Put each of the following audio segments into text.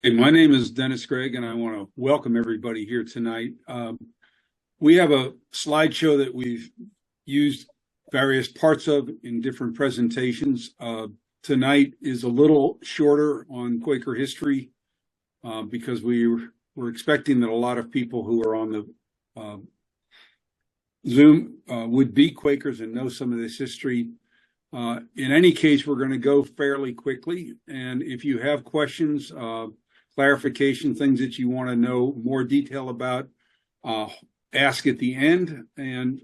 Hey, my name is Dennis Gregg, and I want to welcome everybody here tonight. We have a slideshow that we've used various parts of in different presentations. Tonight is a little shorter on Quaker history because we're expecting that a lot of people who are on the Zoom would be Quakers and know some of this history. In any case, we're going to go fairly quickly, and if you have questions, clarification, things that you want to know more detail about, ask at the end. And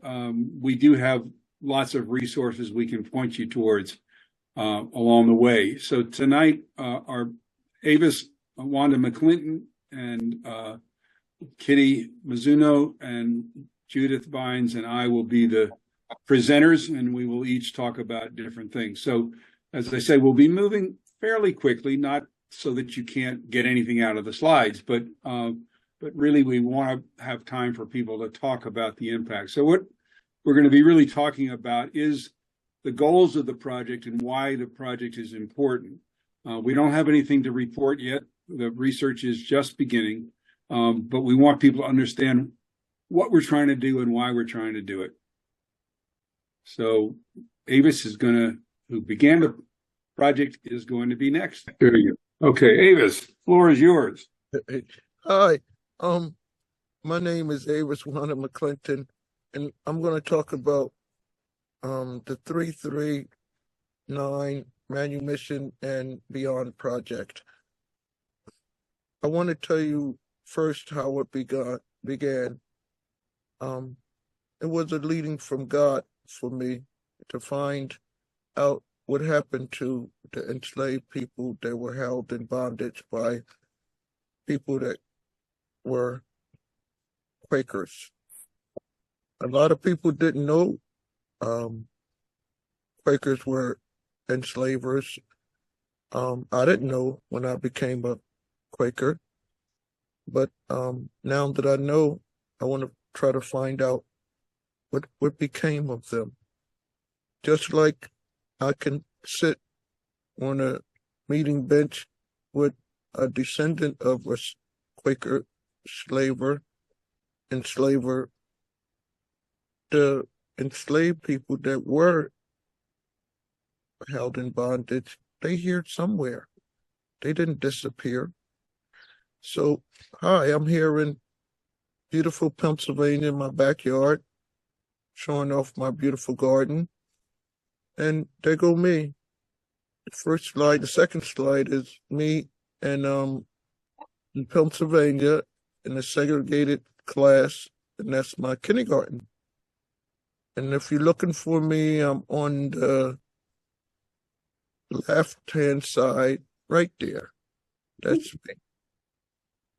we do have lots of resources we can point you towards along the way. So tonight, our Avis Wanda McClinton and Kitty Mizuno and Judith Bynes and I will be the presenters, and we will each talk about different things. So as I say, we'll be moving fairly quickly, not so that you can't get anything out of the slides, but really we want to have time for people to talk about the impact. So what we're going to be really talking about is the goals of the project and why the project is important. We don't have anything to report yet. The research is just beginning, but we want people to understand what we're trying to do and why we're trying to do it. So Avis is who began the project, is going to be next. There you go. Okay, Avis, floor is yours. Hi, my name is Avis Wanda McClinton, and I'm going to talk about the 339 Manumission and Beyond project. I want to tell you first how it began. It was a leading from God for me to find out what happened to the enslaved people that were held in bondage by people that were Quakers. A lot of people didn't know Quakers were enslavers. I didn't know when I became a Quaker, but now that I know, I want to try to find out what became of them. Just like I can sit on a meeting bench with a descendant of a Quaker enslaver, the enslaved people that were held in bondage, they here somewhere. They didn't disappear. So, hi, I'm here in beautiful Pennsylvania in my backyard, showing off my beautiful garden. And there go me. The first slide, the second slide is me and in Pennsylvania in a segregated class, and that's my kindergarten. And if you're looking for me, I'm on the left-hand side right there. That's me.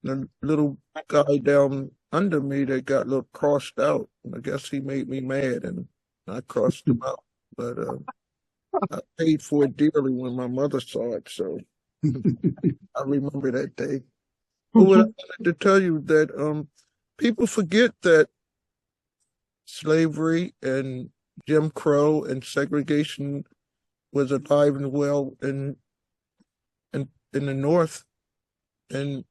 The little guy down under me that got a little crossed out. I guess he made me mad and I crossed him out. But I paid for it dearly when my mother saw it, so I remember that day. But what I wanted to tell you that people forget that slavery and Jim Crow and segregation was alive and well in the North, and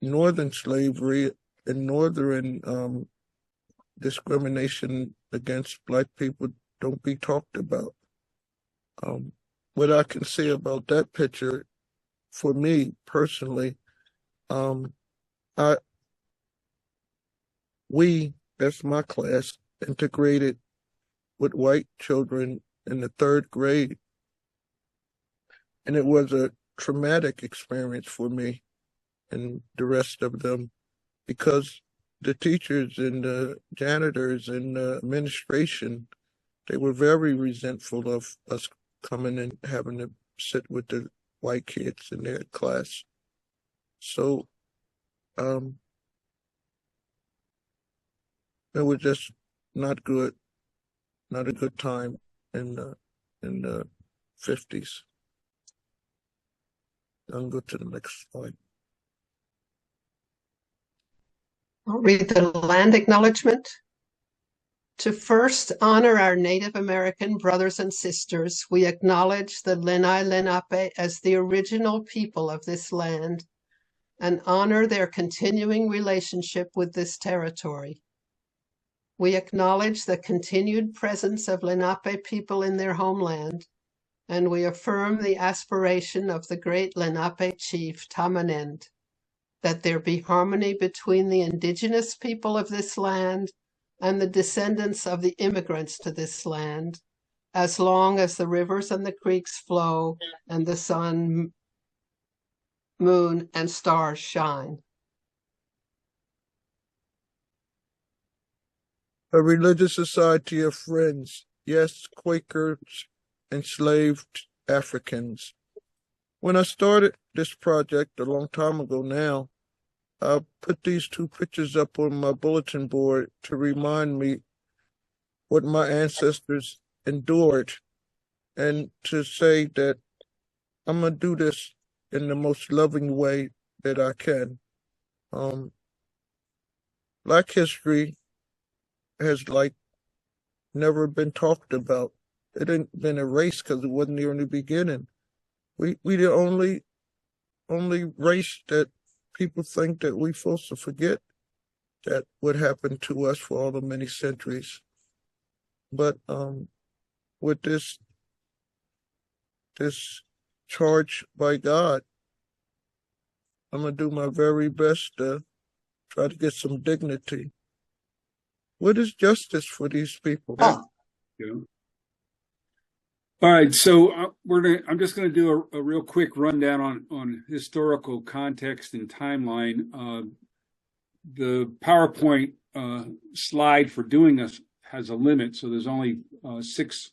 Northern slavery and Northern discrimination against Black people don't be talked about. What I can say about that picture, for me personally, we, that's my class, integrated with white children in the 3rd grade. And it was a traumatic experience for me and the rest of them, because the teachers and the janitors and the administration, they were very resentful of us coming and having to sit with the white kids in their class. So it was just not good, not a good time in the 50s. I'll go to the next slide. I'll read the land acknowledgement. To first honor our Native American brothers and sisters, we acknowledge the Lenni Lenape as the original people of this land. and honor their continuing relationship with this territory. We acknowledge the continued presence of Lenape people in their homeland, and we affirm the aspiration of the great Lenape chief, Tamanend, that there be harmony between the indigenous people of this land and the descendants of the immigrants to this land, as long as the rivers and the creeks flow and the sun, moon, and stars shine. A religious society of friends, yes, Quakers, enslaved Africans. When I started this project a long time ago now, I put these two pictures up on my bulletin board to remind me what my ancestors endured, and to say that I'm going to do this in the most loving way that I can. Black history has never been talked about. It ain't been erased because it wasn't there in the beginning. We the only race that people think that we're supposed to forget that what happened to us for all the many centuries. But with this charge by God, I'm gonna do my very best to try to get some dignity. What is justice for these people? Yeah. All right, so I'm just going to do a real quick rundown on historical context and timeline. The PowerPoint slide for doing this has a limit, so there's only 6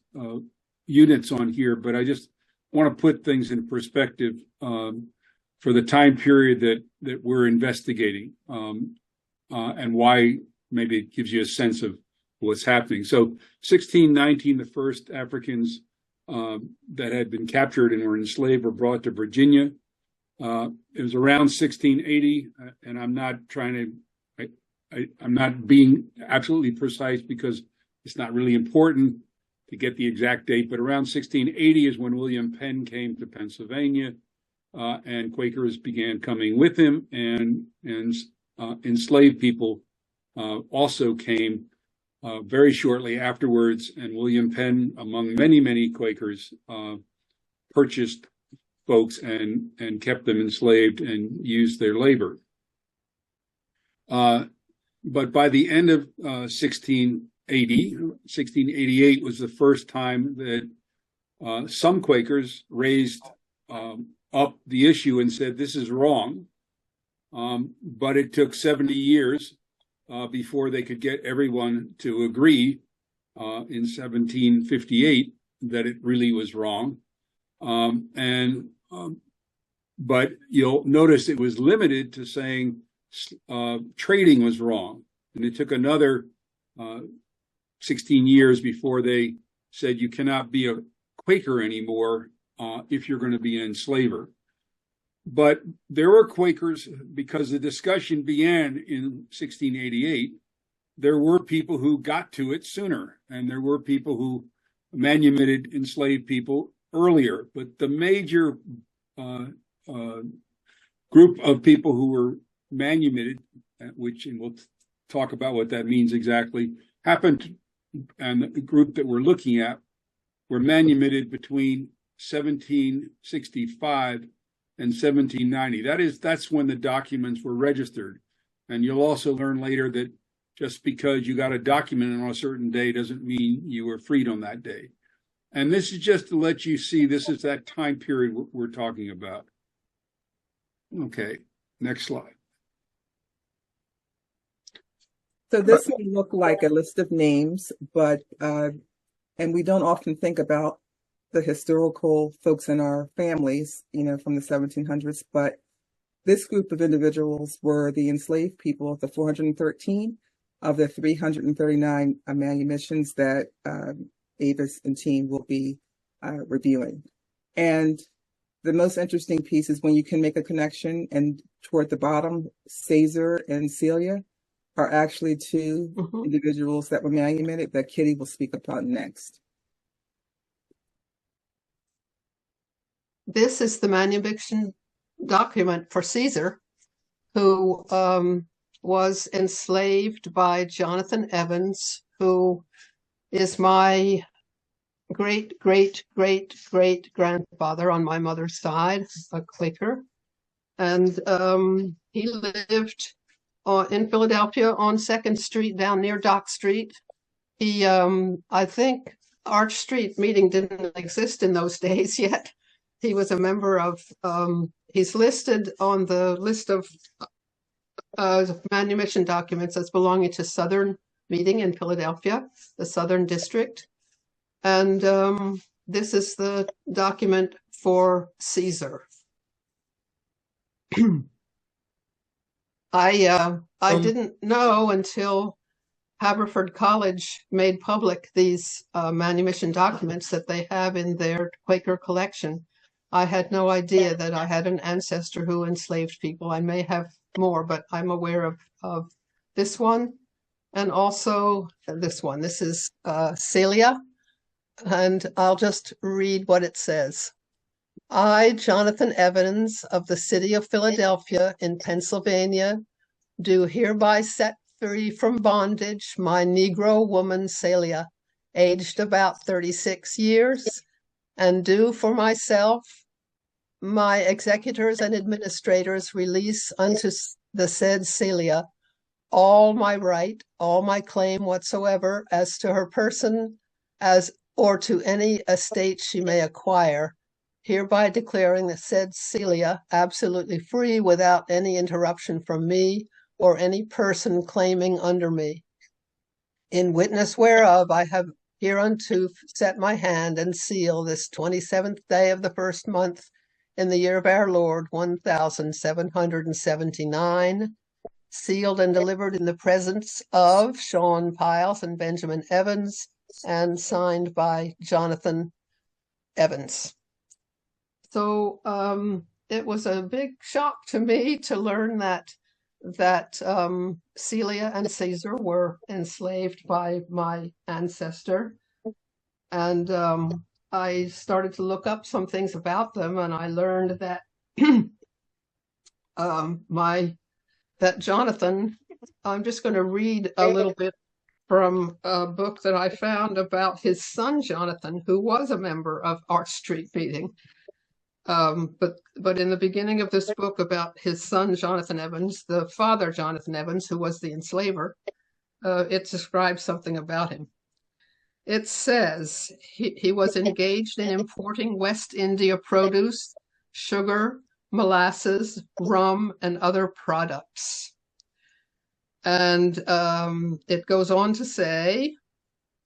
units on here, but I just want to put things in perspective for the time period that we're investigating, and why maybe it gives you a sense of what's happening. So 1619, the first Africans that had been captured and were enslaved were brought to Virginia. It was around 1680, and I'm not trying to, I'm not being absolutely precise because it's not really important to get the exact date, but around 1680 is when William Penn came to Pennsylvania, and Quakers began coming with him, and enslaved people also came very shortly afterwards, and William Penn, among many, many Quakers, purchased folks and kept them enslaved and used their labor. But by the end of 1688 was the first time that some Quakers raised up the issue and said, this is wrong. But it took 70 years before they could get everyone to agree in 1758 that it really was wrong. But you'll notice it was limited to saying trading was wrong. And it took another 16 years before they said you cannot be a Quaker anymore if you're going to be an enslaver. But there were Quakers, because the discussion began in 1688, there were people who got to it sooner, and there were people who manumitted enslaved people earlier. But the major group of people who were manumitted, and we'll talk about what that means exactly, happened, and the group that we're looking at were manumitted between 1765 and 1790. That's when the documents were registered. And you'll also learn later that just because you got a document on a certain day doesn't mean you were freed on that day. And this is just to let you see this is that time period we're talking about. Okay, next slide. So this may look like a list of names, but and we don't often think about the historical folks in our families, from the 1700s, but this group of individuals were the enslaved people of the 413 of the 339 manumissions that Avis and team will be reviewing. And the most interesting piece is when you can make a connection, and toward the bottom, Caesar and Celia are actually two individuals that were manumitted that Kitty will speak upon next. This is the manumission document for Caesar, who was enslaved by Jonathan Evans, who is my great, great, great, great grandfather on my mother's side, a Quaker. And he lived in Philadelphia on 2nd Street down near Dock Street. He, I think Arch Street meeting didn't exist in those days yet. He was a member of, he's listed on the list of manumission documents as belonging to Southern Meeting in Philadelphia, the Southern District. And this is the document for Caesar. I didn't know until Haverford College made public these manumission documents that they have in their Quaker collection. I had no idea that I had an ancestor who enslaved people. I may have more, but I'm aware of this one and also this one. This is Celia, and I'll just read what it says. I, Jonathan Evans of the city of Philadelphia in Pennsylvania, do hereby set free from bondage my Negro woman Celia, aged about 36 years, and do for myself, my executors and administrators release unto the said Celia all my right, all my claim whatsoever as to her person, as or to any estate she may acquire, hereby declaring the said Celia absolutely free without any interruption from me or any person claiming under me. In witness whereof I have hereunto set my hand and seal this 27th day of the 1st month in the year of our Lord 1779, sealed and delivered in the presence of Sean Piles and Benjamin Evans, and signed by Jonathan Evans. So it was a big shock to me to learn that Celia and Caesar were enslaved by my ancestor. And I started to look up some things about them, and I learned that that Jonathan, I'm just going to read a little bit from a book that I found about his son Jonathan, who was a member of Arch Street Meeting. But in the beginning of this book about his son Jonathan Evans, the father Jonathan Evans, who was the enslaver, it describes something about him. It says he was engaged in importing West India produce, sugar, molasses, rum, and other products. And it goes on to say,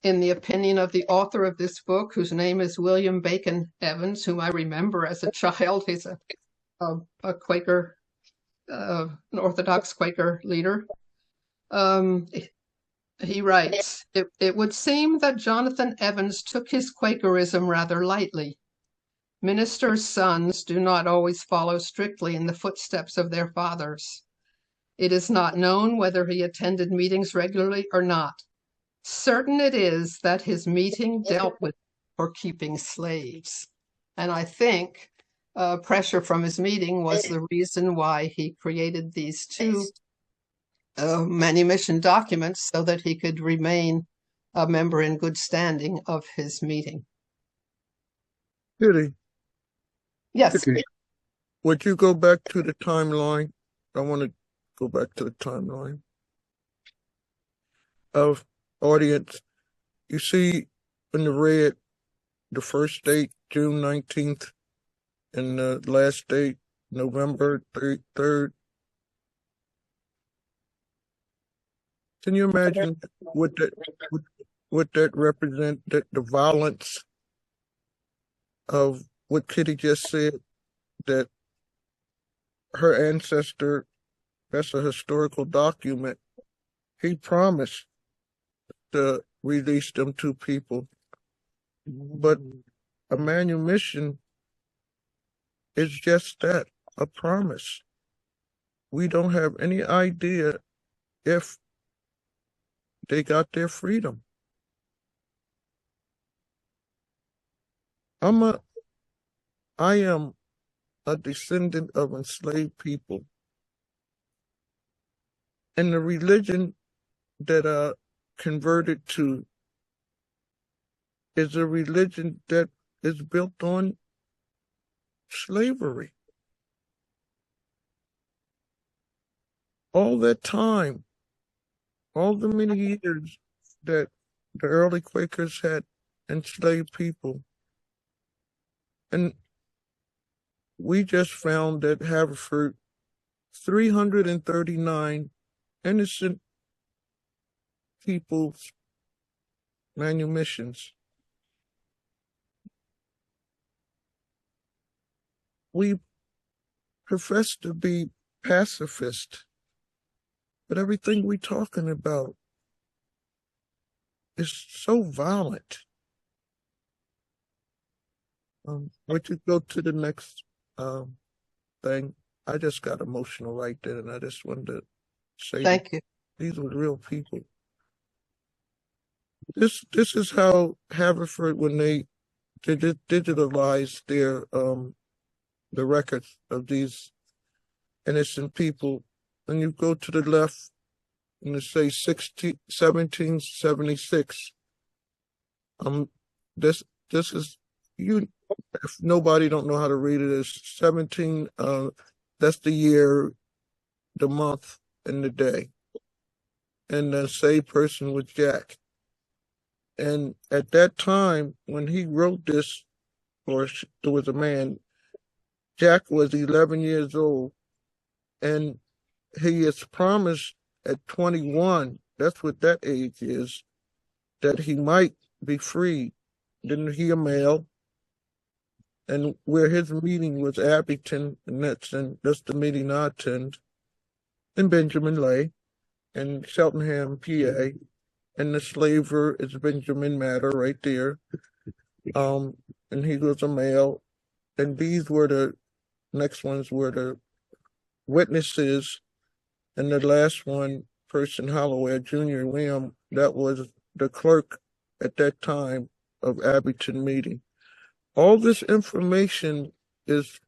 in the opinion of the author of this book, whose name is William Bacon Evans, whom I remember as a child, he's a Quaker, an Orthodox Quaker leader. He writes, it would seem that Jonathan Evans took his Quakerism rather lightly. Ministers' sons do not always follow strictly in the footsteps of their fathers. It is not known whether he attended meetings regularly or not. Certain it is that his meeting dealt with for keeping slaves. And I think pressure from his meeting was the reason why he created these two manumission documents so that he could remain a member in good standing of his meeting. Kitty, Yes. would you go back to the timeline? I want to go back to the timeline of audience. You see in the red, the first date, June 19th, and the last date, November 3rd. Can you imagine what that represent, that the violence of what Kitty just said, that her ancestor, that's a historical document, he promised to release them two people. But a manumission is just that, a promise. We don't have any idea if they got their freedom. I am a descendant of enslaved people. And the religion that converted to is a religion that is built on slavery. All that time, all the many years that the early Quakers had enslaved people. And we just found at Haverford 339 innocent people's manumissions. We profess to be pacifist, but everything we're talking about is so violent. Would you go to the next thing? I just got emotional right there, and I just wanted to say Thank you. these were real people. This is how Haverford, when they digitalized their the records of these innocent people, and you go to the left and it says 1776. This is, you, if nobody don't know how to read it, it's 17, that's the year, the month, and the day. And the saved person was Jack. And at that time, when he wrote this, or there was a man, Jack was 11 years old, and he is promised at 21, that's what that age is, that he might be free. Then he a male, and where his meeting was Abington, and that's the meeting I attend, in Benjamin Lay, and Cheltenham, PA, and the slaver is Benjamin Matter right there. And he was a male, and these were the next ones were the witnesses, and the last one, person Holloway, Jr. William, that was the clerk at that time of Abington meeting. All this information is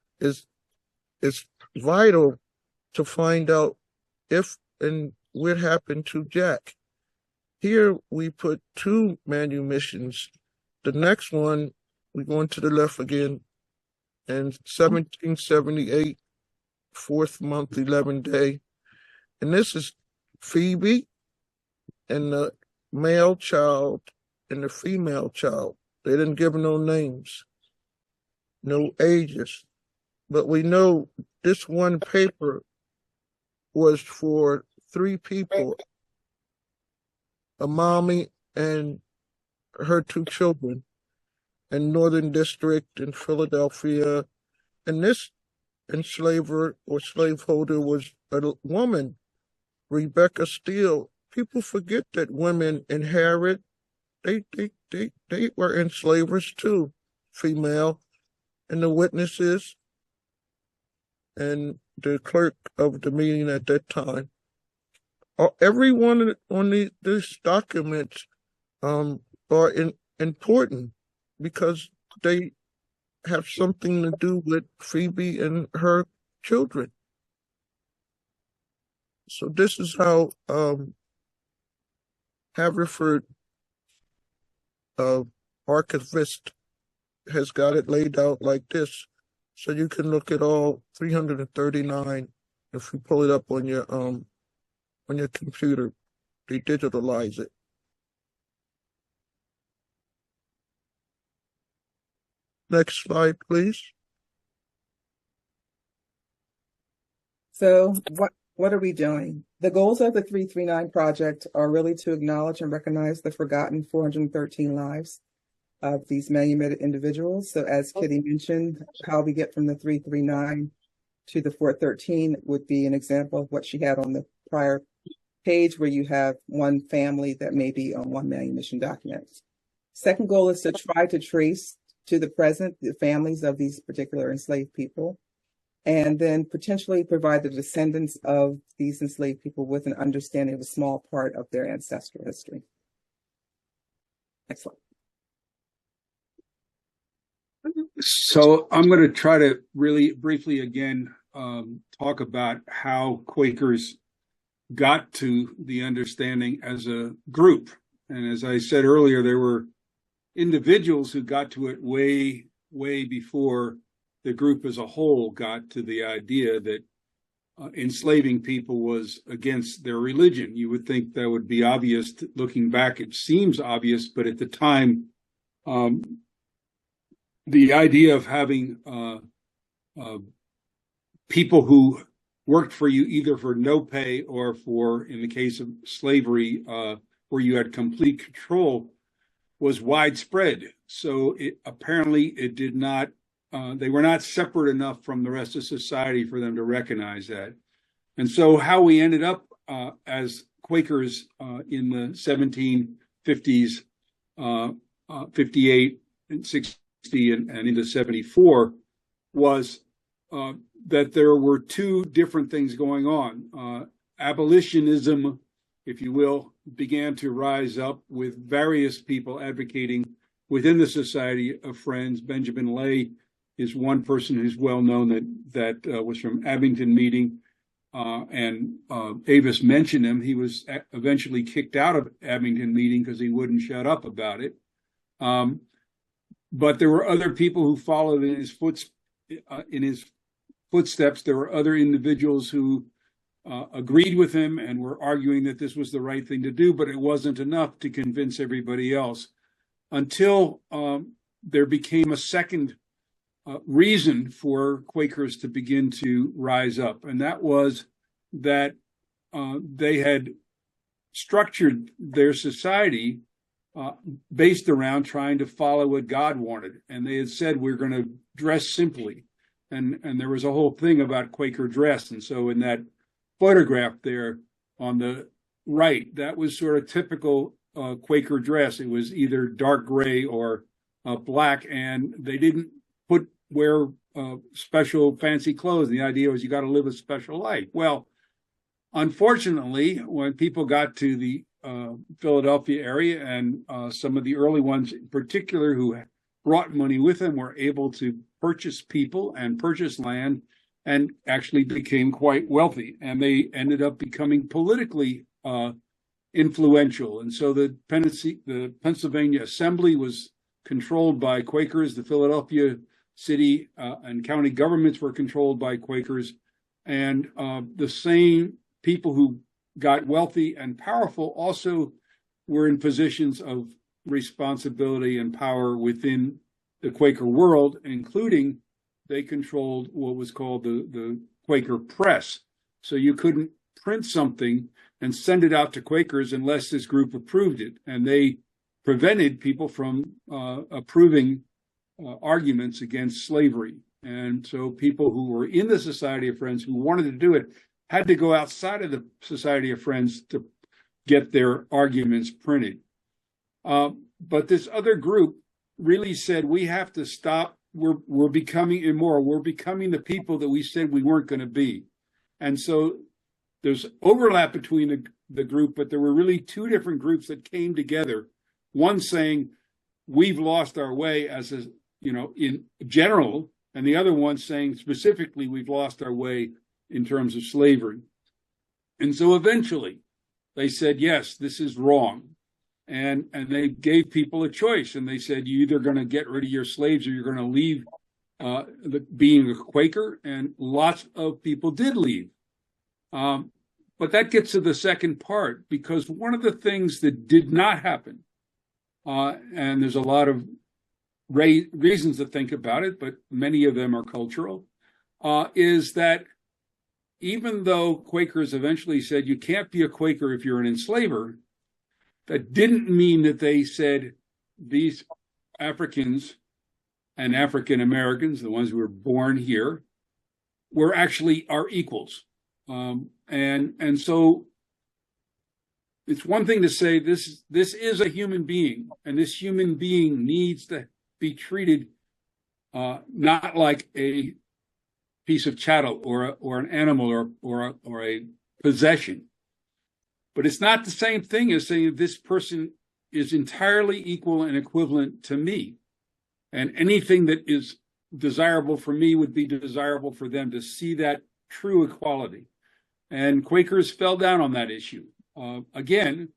vital to find out if and what happened to Jack. Here we put 2 manumissions. The next one, we're going to the left again, and 1778, 4th month, 11th day. And this is Phoebe and the male child and the female child. They didn't give no names, no ages. But we know this one paper was for 3 people, a mommy and her 2 children in Northern District in Philadelphia. And this enslaver or slaveholder was a woman, Rebecca Steele. People forget that women inherit. They were enslavers too, female. And the witnesses and the clerk of the meeting at that time. Everyone on these documents are important because they have something to do with Phoebe and her children. So this is how Haverford archivist has got it laid out like this. So you can look at all 339 if you pull it up on your computer. They digitalize it. Next slide, please. So what are we doing? The goals of the 339 project are really to acknowledge and recognize the forgotten 413 lives of these manumitted individuals. So as Kitty mentioned, how we get from the 339 to the 413 would be an example of what she had on the prior page, where you have one family that may be on one manumission document. Second goal is to try to trace to the present the families of these particular enslaved people, and then potentially provide the descendants of these enslaved people with an understanding of a small part of their ancestral history. Next slide. So I'm going to try to really briefly again talk about how Quakers got to the understanding as a group. And as I said earlier, there were individuals who got to it way, way before the group as a whole got to the idea that enslaving people was against their religion. You would think that would be obvious. Looking back, it seems obvious, but at the time, the idea of having people who worked for you either for no pay or for, in the case of slavery, where you had complete control, was widespread. So apparently it did not, they were not separate enough from the rest of society for them to recognize that. And so how we ended up as Quakers in the 1750s, 58 and 60 and into 74 was that there were two different things going on. Abolitionism, if you will, began to rise up with various people advocating within the Society of Friends. Benjamin Lay is one person who's well known that was from Abington meeting, and Avis mentioned him. He was eventually kicked out of Abington meeting because he wouldn't shut up about it. But there were other people who followed in his footsteps. There were other individuals who agreed with him and were arguing that this was the right thing to do, but it wasn't enough to convince everybody else until there became a second reason for Quakers to begin to rise up. And that was that they had structured their society based around trying to follow what God wanted. And they had said, we're going to dress simply. And there was a whole thing about Quaker dress. And so in that photograph there on the right, that was sort of typical Quaker dress. It was either dark gray or black, and they didn't wear special fancy clothes. The idea was you got to live a special life. Well, unfortunately, when people got to the Philadelphia area, and some of the early ones in particular who brought money with them were able to purchase people and purchase land and actually became quite wealthy. And they ended up becoming politically influential. And so the Pennsylvania Assembly was controlled by Quakers. The Philadelphia city and county governments were controlled by Quakers. And the same people who got wealthy and powerful also were in positions of responsibility and power within the Quaker world, including they controlled what was called the Quaker press. So you couldn't print something and send it out to Quakers unless this group approved it. And they prevented people from approving arguments against slavery. And so people who were in the Society of Friends who wanted to do it had to go outside of the Society of Friends to get their arguments printed. But this other group really said, we have to stop. We're becoming immoral. We're becoming the people that we said we weren't going to be. And so there's overlap between the group, but there were really two different groups that came together. One saying, we've lost our way as a, in general, and the other one saying specifically, we've lost our way in terms of slavery. And so eventually they said, yes, this is wrong. And they gave people a choice. And they said, you're either going to get rid of your slaves or you're going to leave being a Quaker. And lots of people did leave. But that gets to the second part, because one of the things that did not happen, and there's a lot of reasons to think about it, but many of them are cultural, is that even though Quakers eventually said you can't be a Quaker if you're an enslaver, that didn't mean that they said these Africans and African Americans, the ones who were born here, were actually our equals. And so it's one thing to say this is a human being, and this human being needs to be treated not like a piece of chattel or an animal or a possession. But it's not the same thing as saying this person is entirely equal and equivalent to me. And anything that is desirable for me would be desirable for them, to see that true equality. And Quakers fell down on that issue. Again,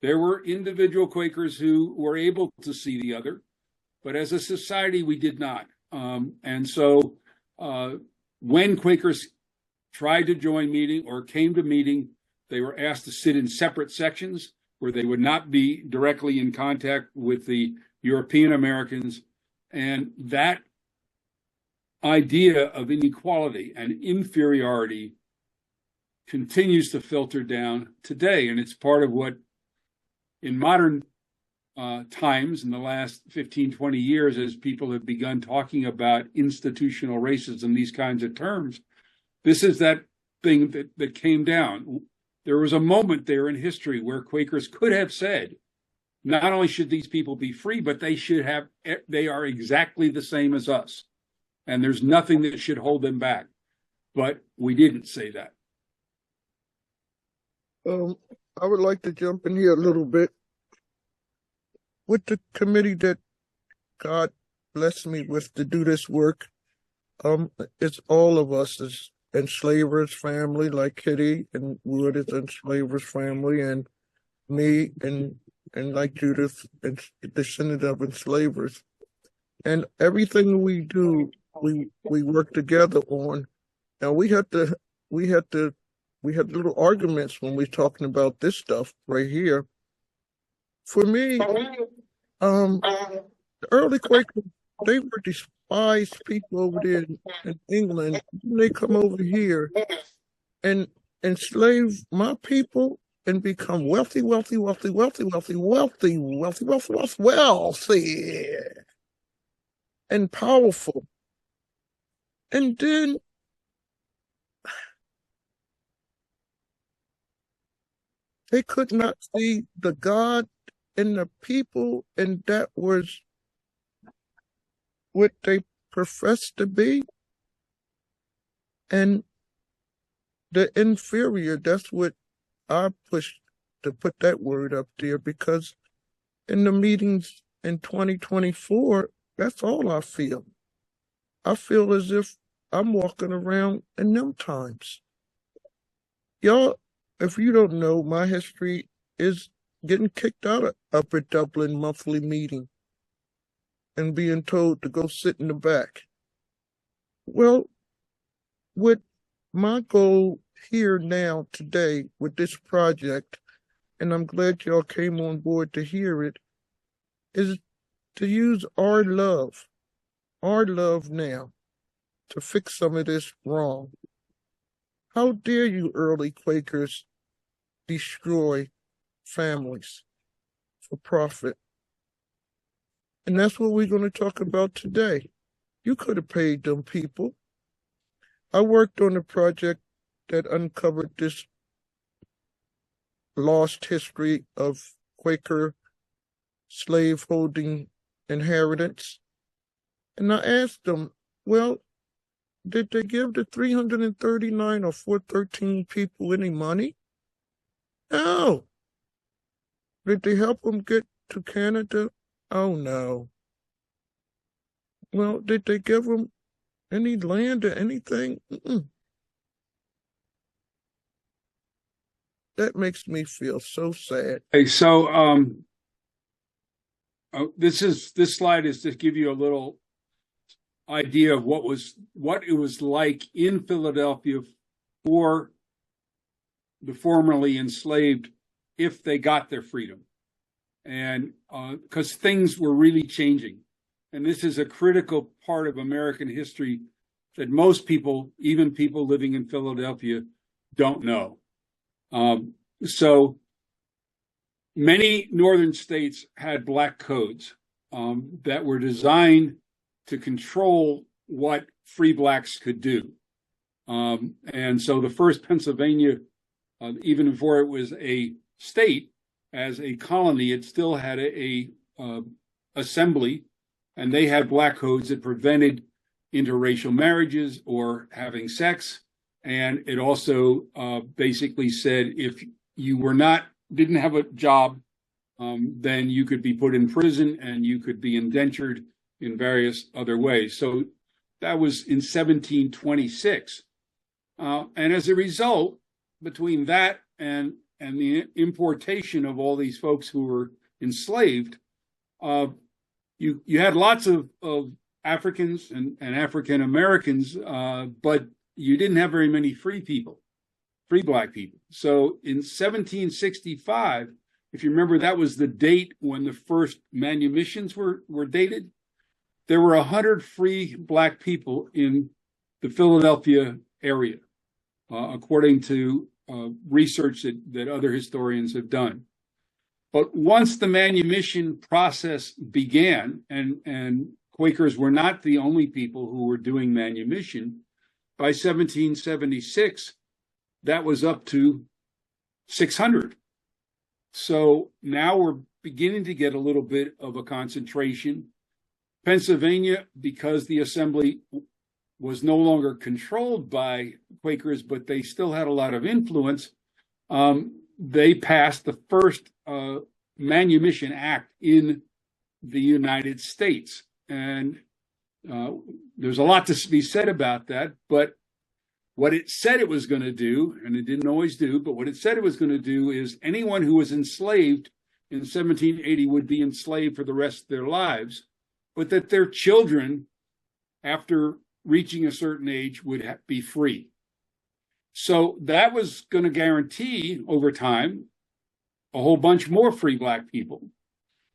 there were individual Quakers who were able to see the other, but as a society, we did not. And so when Quakers tried to join meeting or came to meeting, they were asked to sit in separate sections where they would not be directly in contact with the European Americans. And that idea of inequality and inferiority continues to filter down today. And it's part of what in modern times, in the last 15, 20 years, as people have begun talking about institutional racism, these kinds of terms, this is that thing that came down. There was a moment there in history where Quakers could have said, not only should these people be free, but they are exactly the same as us. And there's nothing that should hold them back. But we didn't say that. I would like to jump in here a little bit. With the committee that God blessed me with to do this work, it's all of us as enslavers family, like Kitty and Wood is enslavers family, and me and like Judith, and descendant of enslavers. And everything we do, we work together on. Now we had little arguments when we're talking about this stuff right here. For me, the early Quakers, they were despised people over there in England. They come over here and enslave my people and become wealthy, and powerful. And then they could not see the God in the people, and that was what they professed to be. And the inferior, that's what I pushed to put that word up there, because in the meetings in 2024, that's all I feel. I feel as if I'm walking around in them times. Y'all, if you don't know, my history is getting kicked out of Upper Dublin monthly meeting and being told to go sit in the back. Well, with my goal here now today with this project, and I'm glad y'all came on board to hear it, is to use our love now to fix some of this wrong. How dare you early Quakers destroy families for profit? And that's what we're going to talk about today. You could have paid them people. I worked on a project that uncovered this lost history of Quaker slave-holding inheritance. And I asked them, well, did they give the 339 or 413 people any money? No. Did they help them get to Canada? Oh, no. Well, did they give them any land or anything? That makes me feel so sad. Hey, so this slide is to give you a little idea of what it was like in Philadelphia for the formerly enslaved if they got their freedom. And because things were really changing. And this is a critical part of American history that most people, even people living in Philadelphia, don't know. So many northern states had black codes that were designed to control what free blacks could do. And so the first Pennsylvania, even before it was a state, as a colony, it still had a assembly, and they had black codes that prevented interracial marriages or having sex. And it also basically said if you didn't have a job, then you could be put in prison and you could be indentured in various other ways. So that was in 1726. And as a result, between that and the importation of all these folks who were enslaved, you had lots of Africans and African Americans, but you didn't have very many free black people. So in 1765, if you remember, that was the date when the first manumissions were dated. There were 100 free black people in the Philadelphia area, according to research that other historians have done. But once the manumission process began, and Quakers were not the only people who were doing manumission, by 1776, that was up to 600. So now we're beginning to get a little bit of a concentration. Pennsylvania, because the assembly was no longer controlled by Quakers, but they still had a lot of influence, they passed the first Manumission Act in the United States. And there's a lot to be said about that, but what it said it was going to do, and it didn't always do, but what it said it was going to do is anyone who was enslaved in 1780 would be enslaved for the rest of their lives, but that their children, after reaching a certain age, would be free. So that was going to guarantee over time a whole bunch more free black people.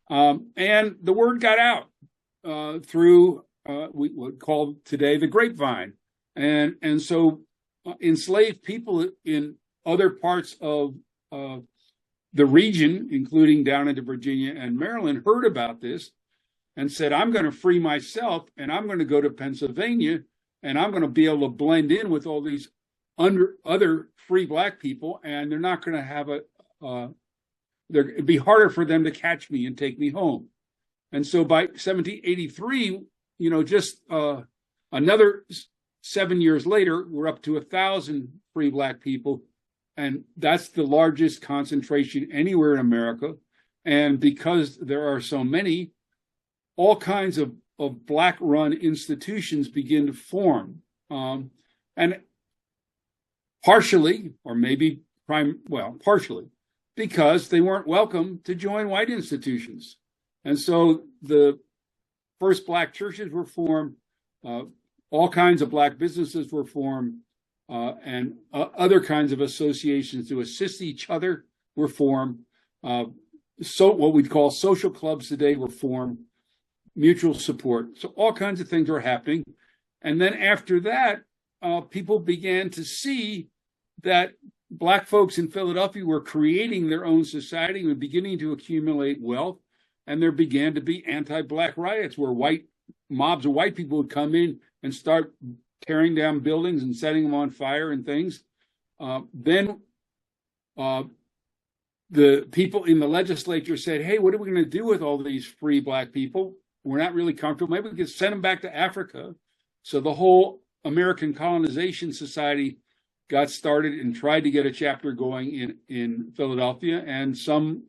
And the word got out through what we call today the grapevine. And so enslaved people in other parts of the region, including down into Virginia and Maryland, heard about this and said, I'm going to free myself and I'm going to go to Pennsylvania and I'm going to be able to blend in with all these other free black people, and they're not going to have it'd be harder for them to catch me and take me home. And so by 1783, just another 7 years later, we're up to 1,000 free black people. And that's the largest concentration anywhere in America. And because there are so many, all kinds of black-run institutions begin to form. And partially, or maybe partially, because they weren't welcome to join white institutions. And so the first black churches were formed, all kinds of black businesses were formed, and other kinds of associations to assist each other were formed. So what we'd call social clubs today were formed, mutual support. So all kinds of things were happening. And then after that, people began to see that black folks in Philadelphia were creating their own society and beginning to accumulate wealth. And there began to be anti-black riots where mobs of white people would come in and start tearing down buildings and setting them on fire and things. Then the people in the legislature said, hey, what are we going to do with all these free black people? We're not really comfortable. Maybe we could send them back to Africa. So the whole American Colonization Society got started and tried to get a chapter going in Philadelphia. And some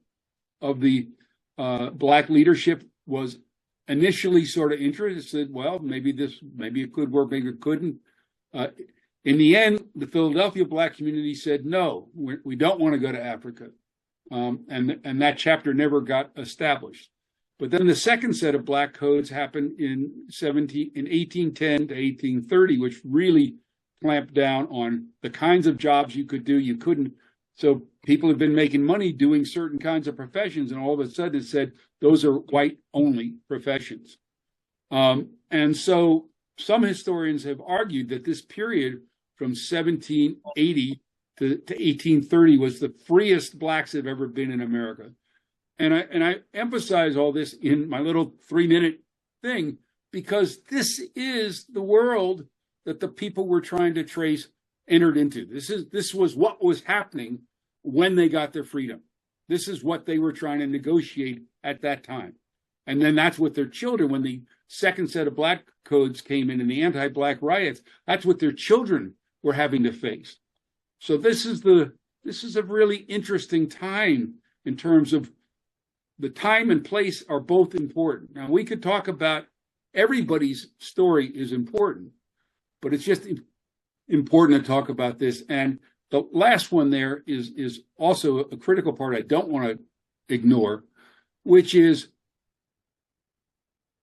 of the black leadership was initially sort of interested. Well, maybe it could work, maybe it couldn't. In the end, the Philadelphia black community said, no, we don't want to go to Africa. And that chapter never got established. But then the second set of black codes happened in 1810 to 1830, which really clamped down on the kinds of jobs you could do. You couldn't. So people have been making money doing certain kinds of professions, and all of a sudden it said those are white-only professions. And so some historians have argued that this period from 1780 to 1830 was the freest blacks have ever been in America. And I emphasize all this in my little 3-minute thing because this is the world that the people we're trying to trace entered into. This was what was happening when they got their freedom. This is what they were trying to negotiate at that time. And then that's what their children, when the second set of black codes came in and the anti-black riots, that's what their children were having to face. So this is a really interesting time in terms of the time and place are both important. Now, we could talk about everybody's story is important, but it's just important to talk about this. And the last one there is also a critical part I don't want to ignore, which is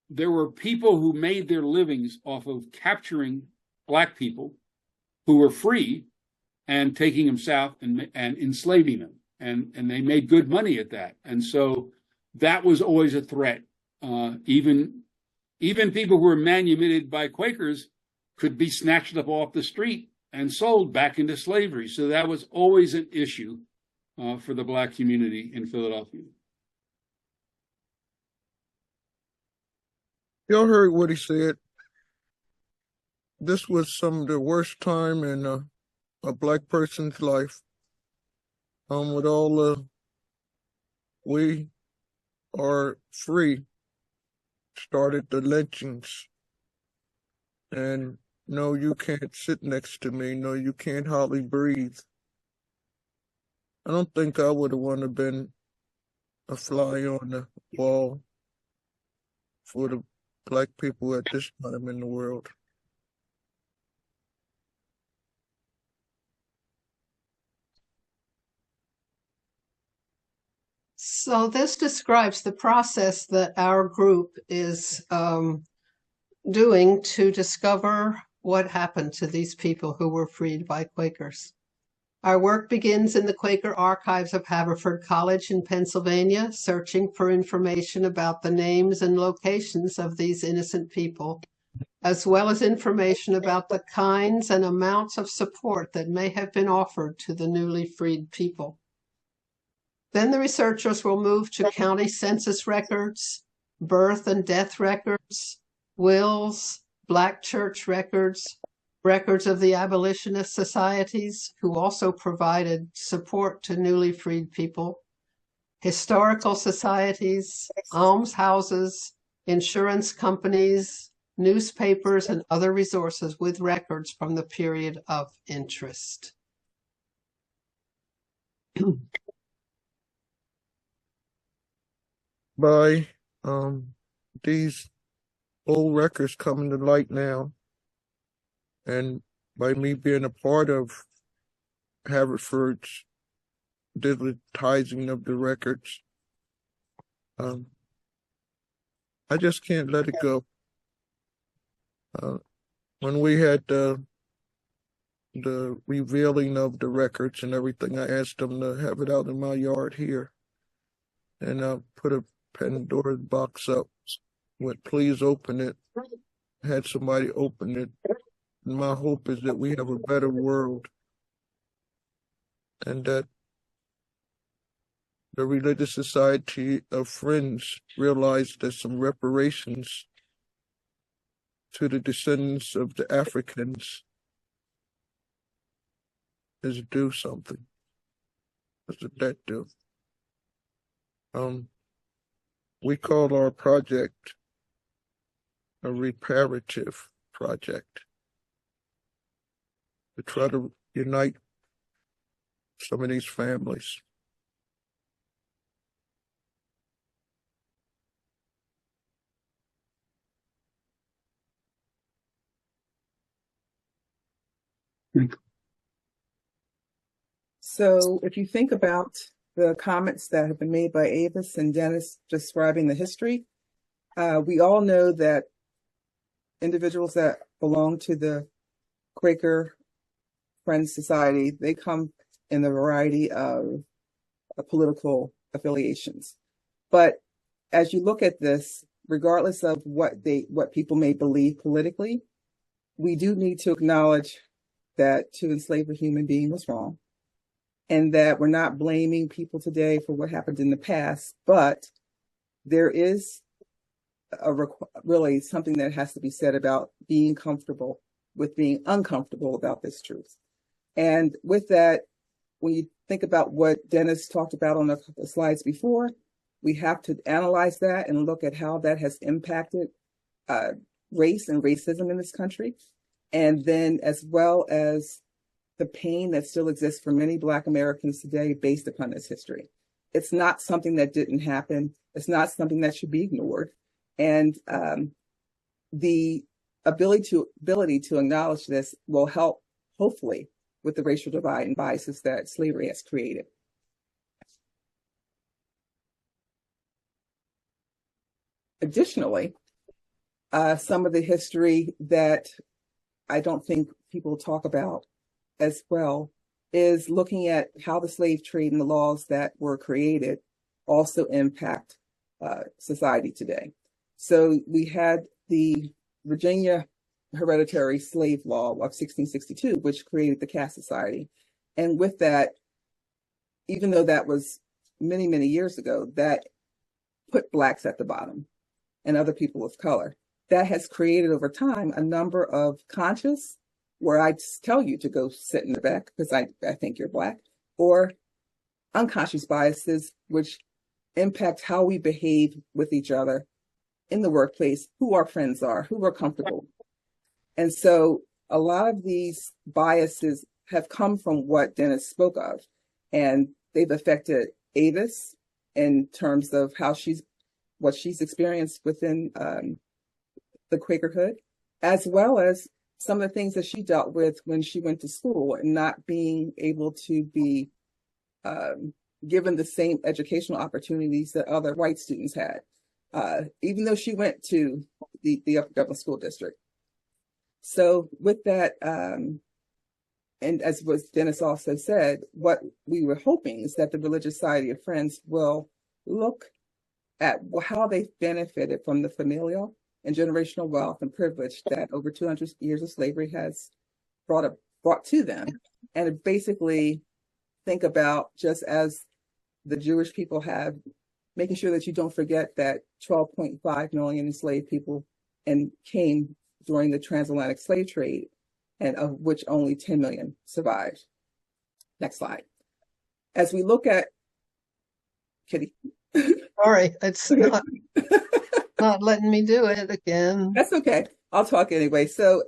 there were people who made their livings off of capturing Black people who were free and taking them south and enslaving them. And they made good money at that. And so that was always a threat. Even people who were manumitted by Quakers could be snatched up off the street and sold back into slavery. So that was always an issue for the Black community in Philadelphia. Y'all heard what he said. This was some of the worst time in a Black person's life. With all the we are free started the lynchings. And no, you can't sit next to me. No, you can't hardly breathe. I don't think I would have wanted to been a fly on the wall for the Black people at this time in the world. So this describes the process that our group is doing to discover what happened to these people who were freed by Quakers. Our work begins in the Quaker archives of Haverford College in Pennsylvania, searching for information about the names and locations of these innocent people, as well as information about the kinds and amounts of support that may have been offered to the newly freed people. Then the researchers will move to county census records, birth and death records, wills, Black church records, records of the abolitionist societies who also provided support to newly freed people, historical societies, almshouses, insurance companies, newspapers, and other resources with records from the period of interest. By these old records coming to light now, and by me being a part of Haverford's digitizing of the records, I just can't let it go. When we had the revealing of the records and everything, I asked them to have it out in my yard here, and I put a Pandora's box up, went, please open it, had somebody open it. And my hope is that we have a better world, and that the Religious Society of Friends realize that some reparations to the descendants of the Africans is due something. What did that do? We call our project a reparative project, to try to unite some of these families. So if you think about the comments that have been made by Avis and Dennis describing the history, we all know that individuals that belong to the Quaker Friends Society, they come in a variety of political affiliations. But as you look at this, regardless of what people may believe politically, we do need to acknowledge that to enslave a human being was wrong, and that we're not blaming people today for what happened in the past, but there is really something that has to be said about being comfortable with being uncomfortable about this truth. And with that, when you think about what Dennis talked about on a couple of slides before, we have to analyze that and look at how that has impacted race and racism in this country. And then as well as the pain that still exists for many Black Americans today based upon this history. It's not something that didn't happen. It's not something that should be ignored. And the ability to acknowledge this will help, hopefully, with the racial divide and biases that slavery has created. Additionally, some of the history that I don't think people talk about as well is looking at how the slave trade and the laws that were created also impact society today. So we had the Virginia hereditary slave law of 1662, which created the caste society. And with that, even though that was many, many years ago, that put Blacks at the bottom and other people of color. That has created over time a number of conscious, where I tell you to go sit in the back because I think you're Black, or unconscious biases, which impact how we behave with each other in the workplace, who our friends are, who we're comfortable. And so a lot of these biases have come from what Dennis spoke of, and they've affected Avis in terms of what she's experienced within the Quakerhood, as well as some of the things that she dealt with when she went to school and not being able to be given the same educational opportunities that other white students had, even though she went to the Upper Government School District. So with that, and as was Dennis also said, what we were hoping is that the Religious Society of Friends will look at how they've benefited from the familial and generational wealth and privilege that over 200 years of slavery has brought to them, and basically think about, just as the Jewish people have, making sure that you don't forget that 12.5 million enslaved people came during the transatlantic slave trade, and of which only 10 million survived. Next slide. As we look at Kitty. Sorry, it's not letting me do it again. That's okay. I'll talk anyway. So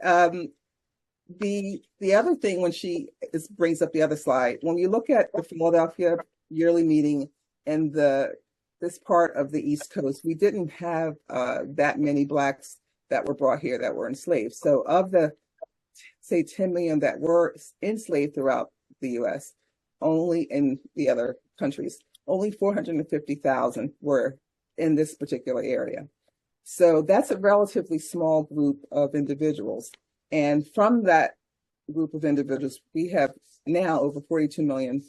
the other thing, when she brings up the other slide, when you look at the Philadelphia yearly meeting and this part of the East Coast, we didn't have that many Blacks that were brought here that were enslaved. So of the, say, 10 million that were enslaved throughout the U.S., only in the other countries, only 450,000 were in this particular area. So that's a relatively small group of individuals. And from that group of individuals, we have now over 42 million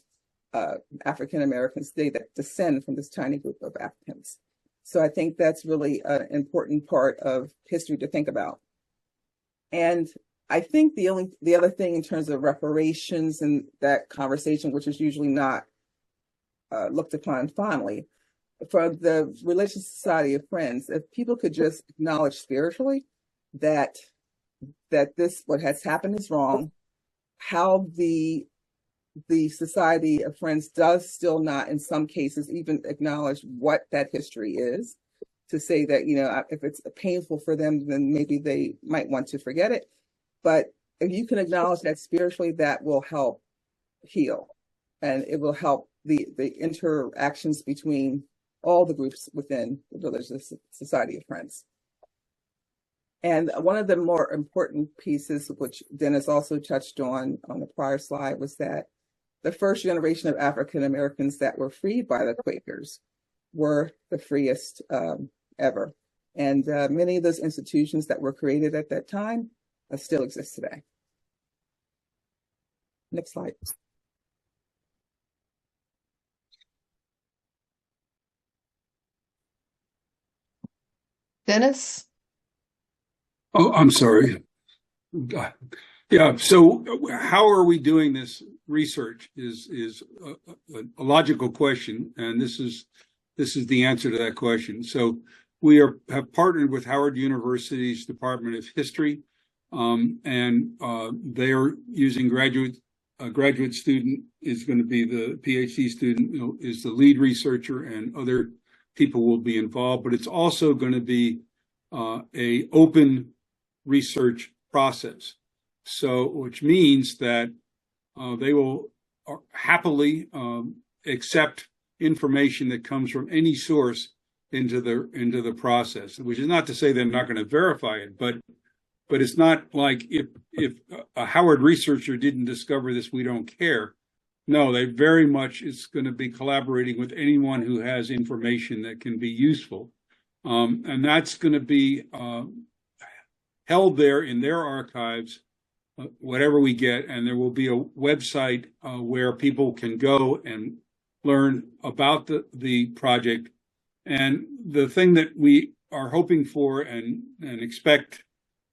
African Americans today that descend from this tiny group of Africans. So I think that's really an important part of history to think about. And I think the other thing in terms of reparations and that conversation, which is usually not looked upon fondly, for the Religious Society of Friends, if people could just acknowledge spiritually that what has happened is wrong, how the Society of Friends does still not, in some cases, even acknowledge what that history is, to say that, if it's painful for them, then maybe they might want to forget it. But if you can acknowledge that spiritually, that will help heal, and it will help the interactions between all the groups within the Religious Society of Friends. And one of the more important pieces, which Dennis also touched on the prior slide, was that the first generation of African Americans that were freed by the Quakers were the freest ever. And many of those institutions that were created at that time still exist today. Next slide. Dennis? Oh, I'm sorry. Yeah. So how are we doing this research is a logical question. And this is the answer to that question. So we have partnered with Howard University's Department of History, and they are using a graduate student is going to be the PhD student, is the lead researcher, and other people will be involved. But it's also going to be a open research process. So, which means that they will happily accept information that comes from any source into the process, which is not to say they're not going to verify it, but But it's not like if a Howard researcher didn't discover this, we don't care. No, they very much is going to be collaborating with anyone who has information that can be useful. And that's going to be held there in their archives, whatever we get. And there will be a website where people can go and learn about the project. And the thing that we are hoping for and expect,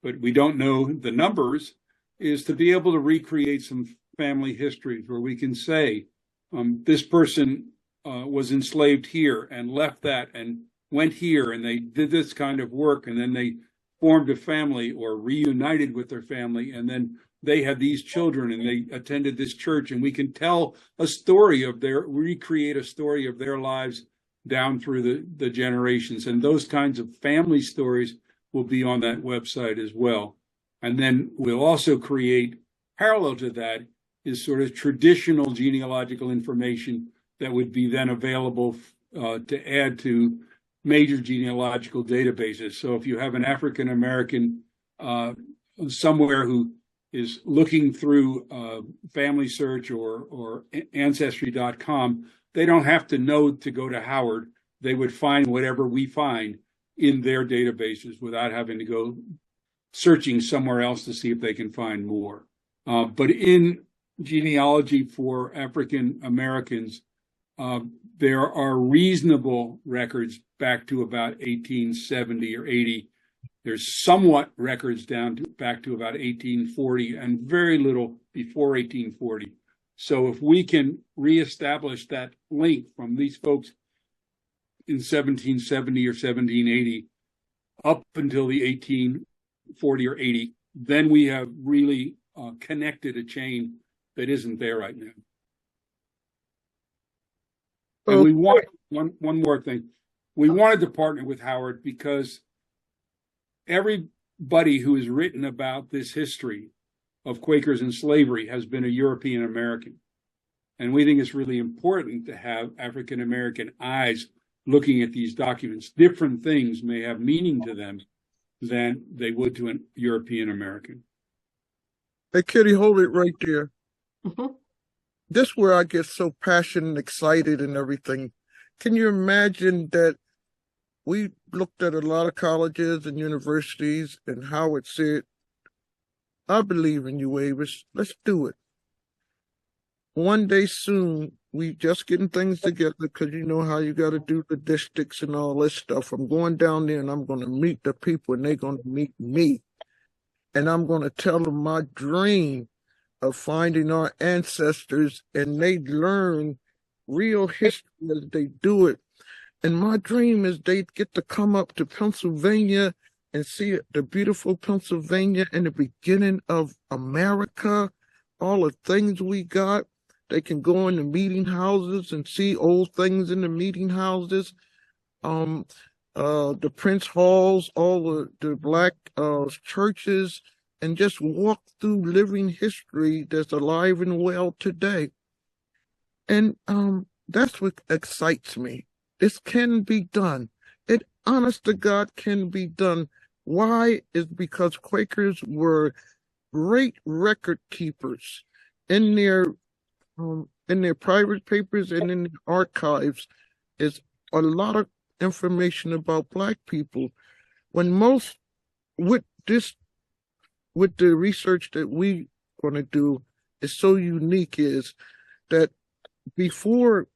but we don't know the numbers, is to be able to recreate some family histories where we can say, this person was enslaved here and left that and went here and they did this kind of work and then they formed a family or reunited with their family and then they had these children and they attended this church, and we can tell a story of recreate a story of their lives down through the generations. And those kinds of family stories will be on that website as well. And then we'll also create, parallel to that, is sort of traditional genealogical information that would be then available to add to major genealogical databases. So if you have an African American somewhere who is looking through Family Search or Ancestry.com, they don't have to know to go to Howard. They would find whatever we find in their databases without having to go searching somewhere else to see if they can find more. But in genealogy for African Americans, there are reasonable records back to about 1870 or 80. There's somewhat records back to about 1840 and very little before 1840. So if we can reestablish that link from these folks in 1770 or 1780 up until the 1840 or 80, then we have really connected a chain that isn't there right now. And we want one more thing. We wanted to partner with Howard because everybody who has written about this history of Quakers and slavery has been a European American. And we think it's really important to have African American eyes looking at these documents. Different things may have meaning to them than they would to an European American. Hey, Kitty, hold it right there. Mhm. This is where I get so passionate and excited and everything. Can you imagine that we looked at a lot of colleges and universities and Howard said, I believe in you, Avis. Let's do it. One day soon, we just getting things together because you know how you got to do the districts and all this stuff. I'm going down there and I'm going to meet the people and they're going to meet me. And I'm going to tell them my dream of finding our ancestors, and they learn real history as they do it. And my dream is they get to come up to Pennsylvania and see the beautiful Pennsylvania and the beginning of America, all the things we got. They can go in the meeting houses and see old things in the meeting houses, the Prince Halls, all the black churches, and just walk through living history that's alive and well today. And that's what excites me. This can be done. It, honest to God, can be done. Why? Is because Quakers were great record keepers in their private papers and in the archives. Is a lot of information about Black people. When most with the research that we going to do is so unique is that before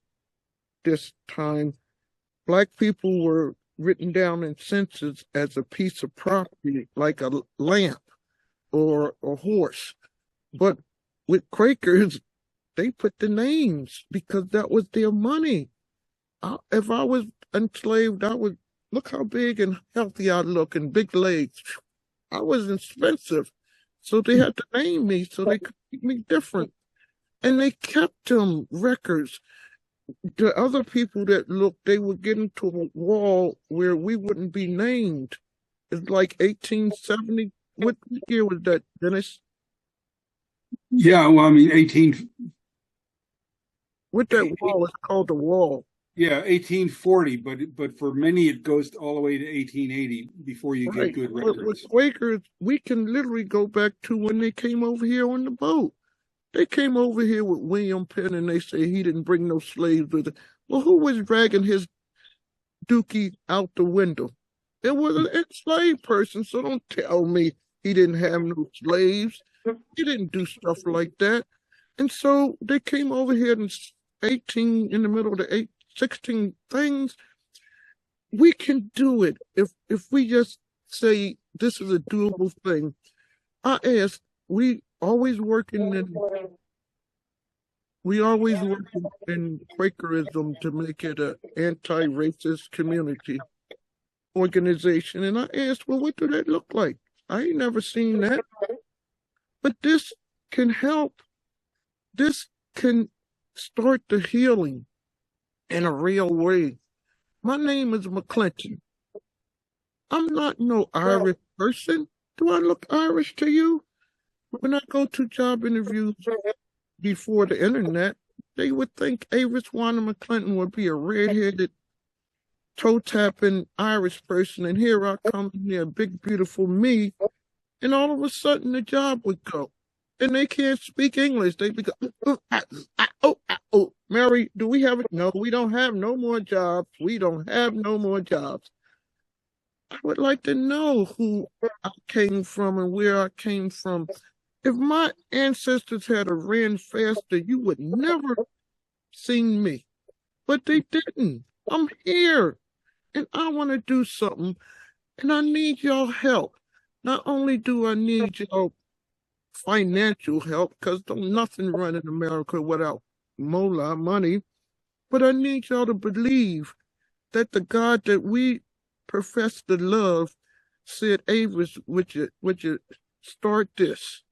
this time, Black people were written down in census as a piece of property, like a lamp or a horse. But with Quakers, they put the names because that was their money. If I was enslaved, I would look how big and healthy I look and big legs. I was expensive. So they had to name me so they could keep me different. And they kept them records. The other people that looked, they would get into a wall where we wouldn't be named. It's like 1870. What year was that, Dennis? Yeah, well, I mean, With that wall, it's called the wall. Yeah, 1840, but for many it goes all the way to 1880 before you get good With records. Quakers, we can literally go back to when they came over here on the boat. They came over here with William Penn and they say he didn't bring no slaves with it. Well, who was dragging his dookie out the window? It was an enslaved person, so don't tell me he didn't have no slaves. He didn't do stuff like that. And so they came over here in 18, in the middle of the 16 things. We can do it if we just say this is a doable thing. I ask, we always working in Quakerism to make it an anti-racist community organization. And I asked, well, what do that look like? I ain't never seen that. But this can help. This can start the healing in a real way. My name is McClinton. I'm not no Irish person. Do I look Irish to you? When I go to job interviews before the internet, they would think Avis Wanda McClinton would be a red-headed, toe-tapping Irish person, and here I come in here, big, beautiful me, and all of a sudden the job would go. And they can't speak English. They be go, Mary, do we have it? No, we don't have no more jobs. We don't have no more jobs. I would like to know who I came from and where I came from. If my ancestors had a ran faster, you would never seen me. But they didn't. I'm here. And I want to do something. And I need y'all help. Not only do I need y'all financial help, because don't nothing run in America without moolah money, but I need y'all to believe that the God that we profess to love said, Avis, would you start this?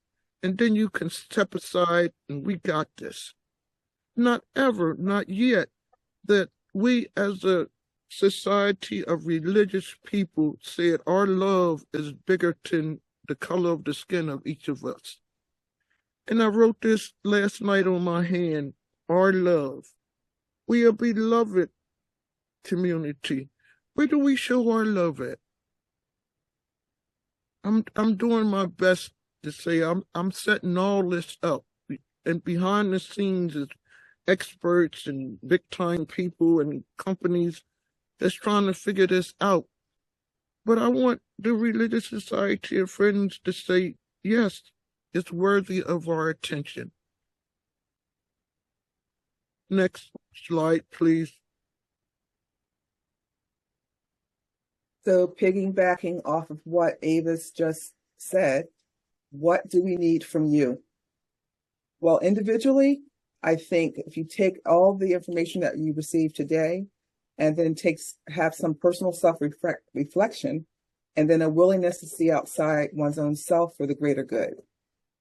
And then you can step aside and we got this. Not ever, not yet, that we as a society of religious people said our love is bigger than the color of the skin of each of us. And I wrote this last night on my hand, our love. We are beloved community. Where do we show our love at? I'm doing my best to say I'm setting all this up. And behind the scenes is experts and big time people and companies that's trying to figure this out. But I want the Religious Society of Friends to say, yes, it's worthy of our attention. Next slide, please. So piggybacking off of what Avis just said, what do we need from you? Well, individually, I think if you take all the information that you received today and then have some personal self-reflection and then a willingness to see outside one's own self for the greater good.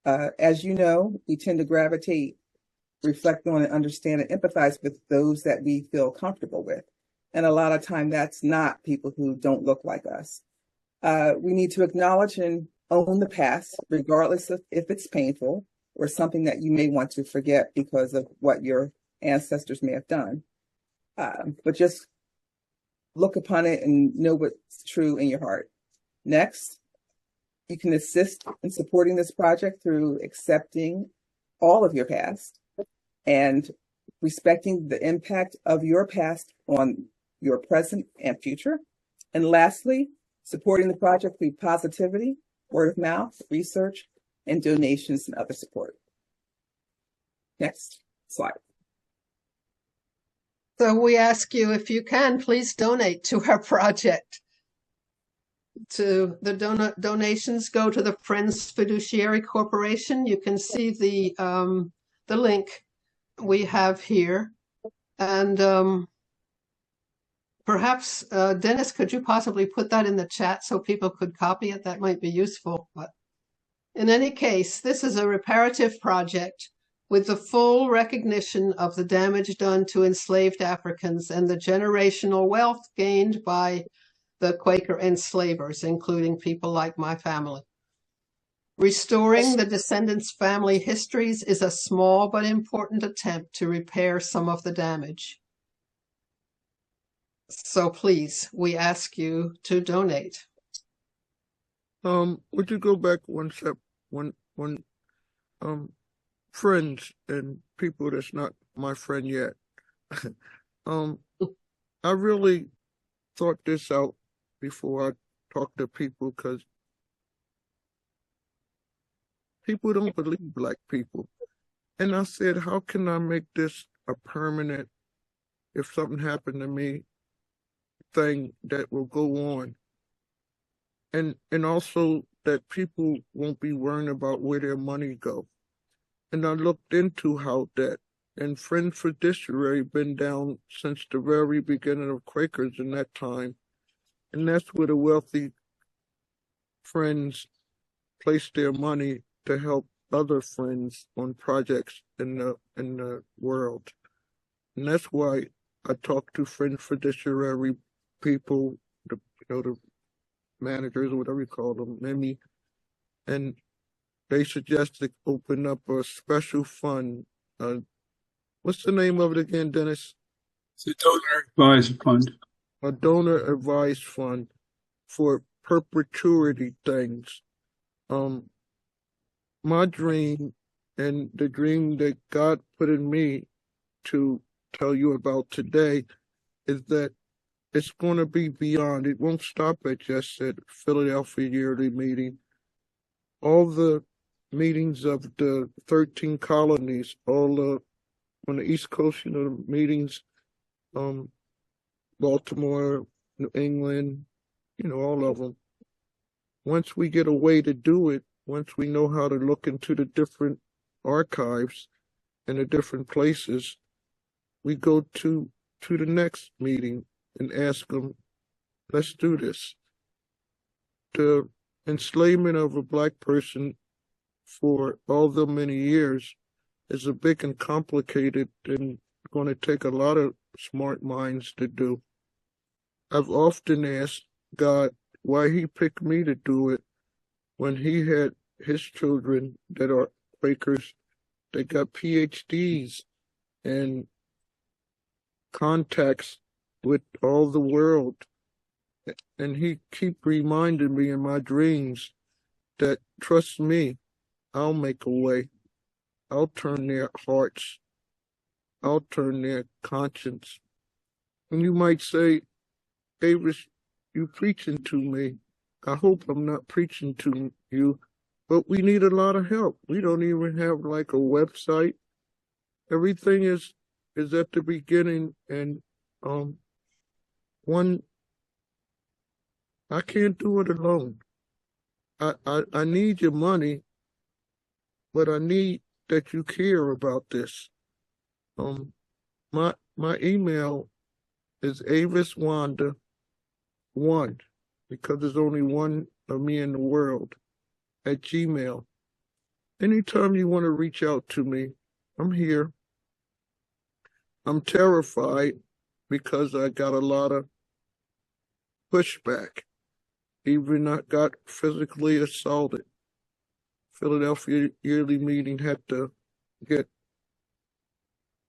As you know, we tend to gravitate, reflect on and understand and empathize with those that we feel comfortable with. And a lot of time that's not people who don't look like us. We need to acknowledge and own the past, regardless of if it's painful or something that you may want to forget because of what your ancestors may have done. But just look upon it and know what's true in your heart. Next, you can assist in supporting this project through accepting all of your past and respecting the impact of your past on your present and future. And lastly, supporting the project through positivity, word of mouth, research, and donations and other support. Next slide. So we ask you, if you can, please donate to our project. To the donations go to the Friends Fiduciary Corporation. You can see the link we have here. And perhaps, Dennis, could you possibly put that in the chat so people could copy it? That might be useful. But in any case, this is a reparative project with the full recognition of the damage done to enslaved Africans and the generational wealth gained by the Quaker enslavers, including people like my family. Restoring the descendants' family histories is a small but important attempt to repair some of the damage. So please, we ask you to donate. Would you go back one step, one, friends and people that's not my friend yet? um, I really thought this out before I talked to people, because people don't believe black people. And I said, how can I make this a permanent, if something happened to me, thing that will go on? And also that people won't be worrying about where their money go. And I looked into how that, and Friends Fiduciary been down since the very beginning of Quakers in that time. And that's where the wealthy friends place their money to help other friends on projects in the world. And that's why I talk to Friends Fiduciary people, the managers or whatever you call them, Mimi, and they suggested open up a special fund. What's the name of it again, Dennis? It's a donor advised fund. A donor advised fund for perpetuity things. My dream, and the dream that God put in me to tell you about today, is that it's going to be beyond. It won't stop at just at Philadelphia yearly meeting. All the meetings of the 13 colonies, all on the East Coast, the meetings, Baltimore, New England, all of them. Once we get a way to do it, once we know how to look into the different archives and the different places, we go to the next meeting and ask them, let's do this. The enslavement of a black person for all the many years is a big and complicated and going to take a lot of smart minds to do. I've often asked God why he picked me to do it when he had his children that are Quakers that got PhDs and contacts with all the world. And he keep reminding me in my dreams that, trust me, I'll make a way. I'll turn their hearts. I'll turn their conscience. And you might say, Avis, you preaching to me. I hope I'm not preaching to you, but we need a lot of help. We don't even have like a website. Everything is at the beginning, and I can't do it alone. I need your money, but I need that you care about this. My email is Avis Wanda 1, because there's only one of me in the world, at Gmail. Anytime you want to reach out to me, I'm here. I'm terrified because I got a lot of pushback. Even I got physically assaulted. Philadelphia yearly meeting had to get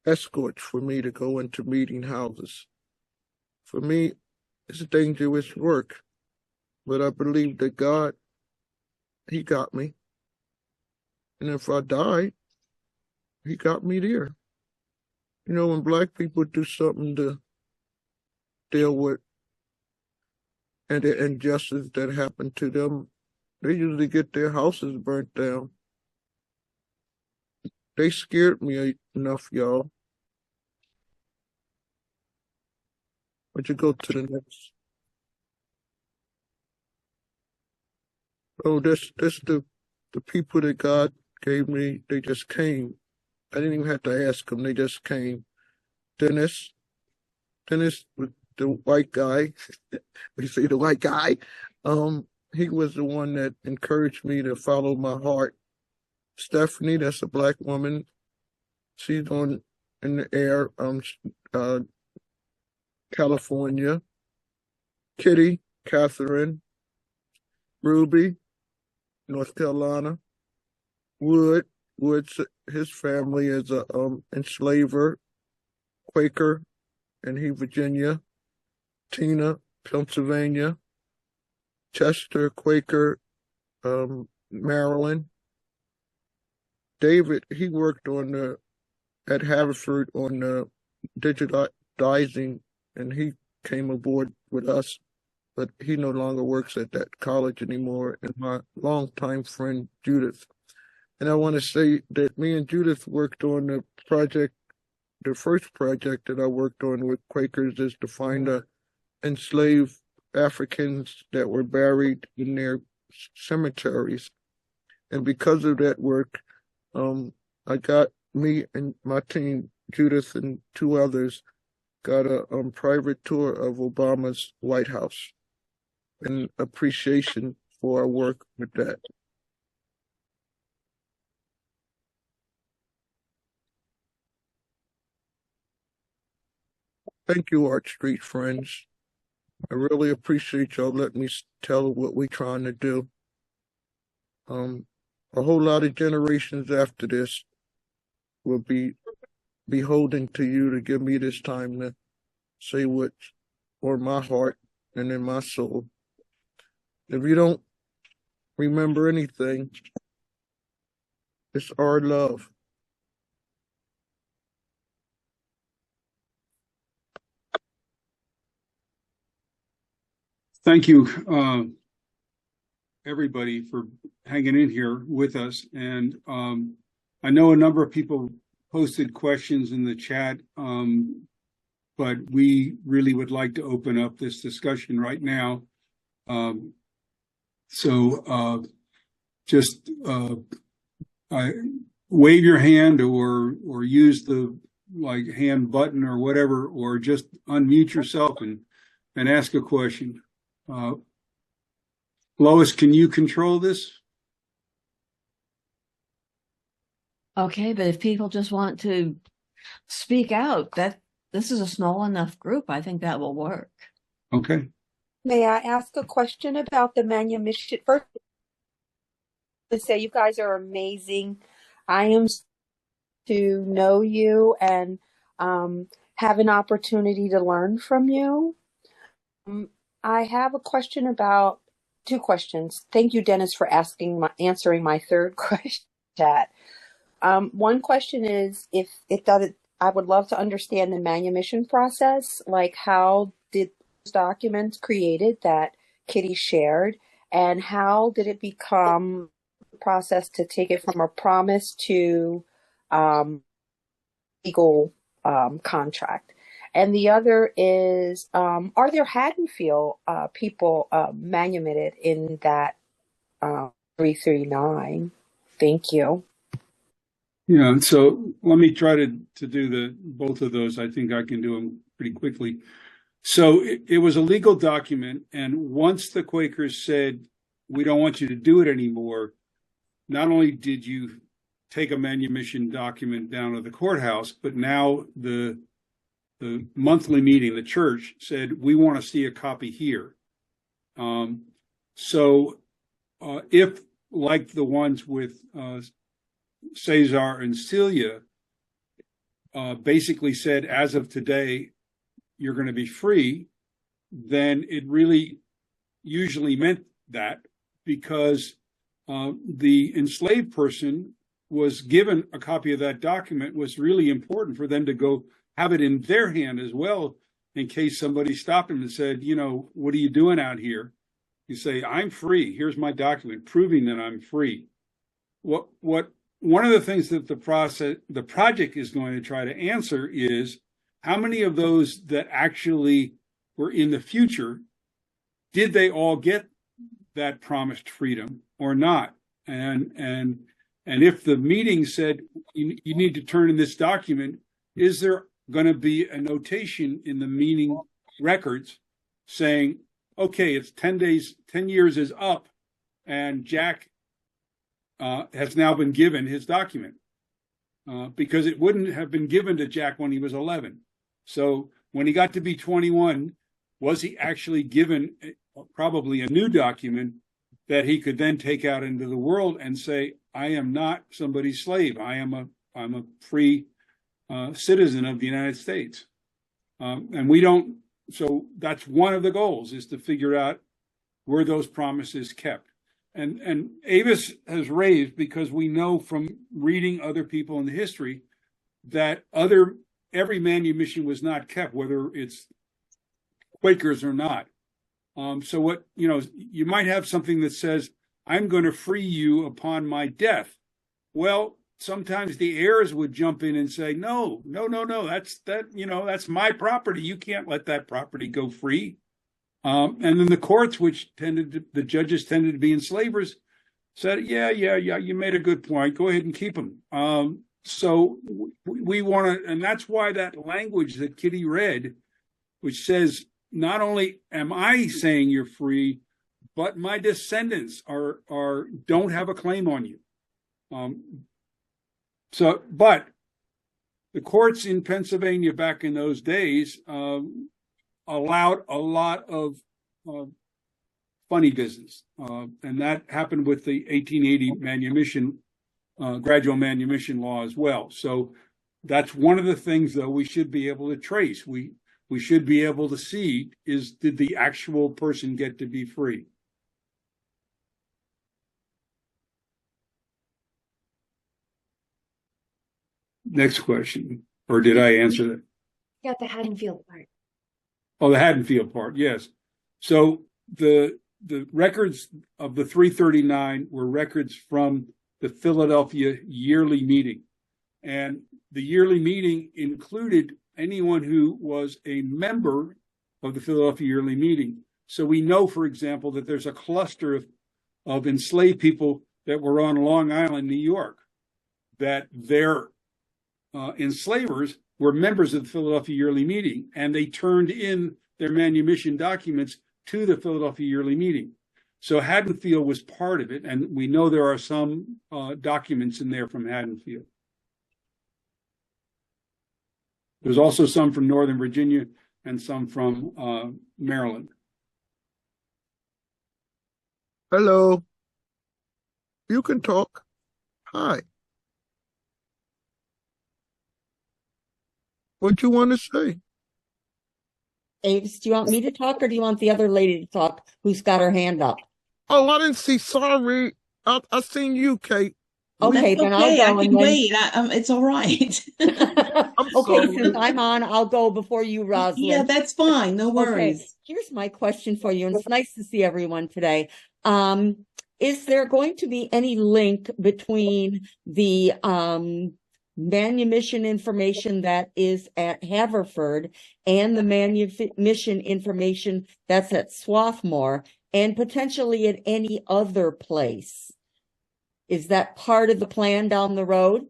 escorts for me to go into meeting houses. For me, it's dangerous work, but I believe that God, he got me. And if I die, he got me there. When black people do something to deal with and the injustice that happened to them, they usually get their houses burnt down. They scared me enough, y'all. Would you go to the next? Oh, this the people that God gave me, they just came. I didn't even have to ask them, they just came. Dennis, the white guy, we say the white guy, he was the one that encouraged me to follow my heart. Stephanie, that's a black woman. She's in the air, California. Kitty, Catherine, Ruby, North Carolina. Woods, his family is a enslaver, Quaker, and he Virginia. Tina, Pennsylvania, Chester, Quaker, Maryland. David, he worked at Haverford on the digitizing, and he came aboard with us, but he no longer works at that college anymore. And my longtime friend, Judith. And I want to say that me and Judith worked on the first project that I worked on with Quakers is to find the enslaved Africans that were buried in their cemeteries. And because of that work, I got me and my team, Judith and two others, got a private tour of Obama's White House in appreciation for our work with that. Thank you, Art Street friends. I really appreciate y'all letting me tell what we're trying to do. A whole lot of generations after this will be beholden to you to give me this time to say what's on my heart and in my soul. If you don't remember anything, it's our love. Thank you, everybody, for hanging in here with us. And I know a number of people posted questions in the chat, but we really would like to open up this discussion right now. Just wave your hand or use the hand button or whatever, or just unmute yourself and ask a question. Lois, can you control this? Okay, but if people just want to speak out, this is a small enough group, I think that will work. Okay. May I ask a question about the manumission? First, to say you guys are amazing. I am to know you and have an opportunity to learn from you. I have a question about two questions. Thank you, Dennis, for answering my third question. One question is I would love to understand the manumission process, like how did those documents created that Kitty shared, and how did it become the process to take it from a promise to legal contract? And the other is, are there Haddonfield people manumitted in that 339? Thank you. Yeah, so let me try to do both of those. I think I can do them pretty quickly. So it was a legal document, and once the Quakers said, we don't want you to do it anymore, not only did you take a manumission document down to the courthouse, but now the monthly meeting, the church, said, we want to see a copy here. If, like the ones with Cesar and Celia, basically said, as of today, you're going to be free, then it really usually meant that, because the enslaved person was given a copy of that document, was really important for them to go have it in their hand as well, in case somebody stopped him and said, what are you doing out here? You say, I'm free. Here's my document proving that I'm free. One of the things that the project is going to try to answer is, how many of those that actually were in the future, did they all get that promised freedom or not? And if the meeting said, you need to turn in this document, is there going to be a notation in the meeting records saying, okay, it's 10 years is up, and Jack has now been given his document, because it wouldn't have been given to Jack when he was 11. So when he got to be 21, was he actually given probably a new document that he could then take out into the world and say, I am not somebody's slave. I'm a free citizen of the United States. And we don't So that's one of the goals, is to figure out were those promises kept. And Avis has raised, because we know from reading other people in the history that every manumission was not kept, whether it's Quakers or not. So what, you might have something that says, I'm going to free you upon my death. Well, sometimes the heirs would jump in and say, no, that's my property. You can't let that property go free. And then the courts, the judges tended to be enslavers, said, yeah, you made a good point. Go ahead and keep them. So we want to, and that's why that language that Kitty read, which says, not only am I saying you're free, but my descendants don't have a claim on you. But the courts in Pennsylvania back in those days allowed a lot of funny business, and that happened with the 1880 manumission, gradual manumission law as well. So that's one of the things, though, we should be able to trace. We should be able to see, did the actual person get to be free? Next question. Or did I answer that? Got the Haddonfield part. Oh, the Haddonfield part, yes. So the records of the 339 were records from the Philadelphia yearly meeting. And the yearly meeting included anyone who was a member of the Philadelphia yearly meeting. So we know, for example, that there's a cluster of enslaved people that were on Long Island, New York, that their enslavers were members of the Philadelphia yearly meeting, and they turned in their manumission documents to the Philadelphia yearly meeting. So Haddonfield was part of it, and we know there are some documents in there from Haddonfield. There's also some from Northern Virginia and some from Maryland. Hello. You can talk. Hi. What you want to say? Avis, do you want me to talk, or do you want the other lady to talk who's got her hand up? Oh, I didn't see. Sorry. I seen you, Kate. Okay, then okay. I'll go. I can wait. it's all right. Okay, since I'm on, I'll go before you, Rosalind. Yeah, that's fine. No worries. Okay, here's my question for you, and it's nice to see everyone today. Is there going to be any link between the manumission information that is at Haverford and the manumission information that's at Swarthmore, and potentially at any other place? Is that part of the plan down the road?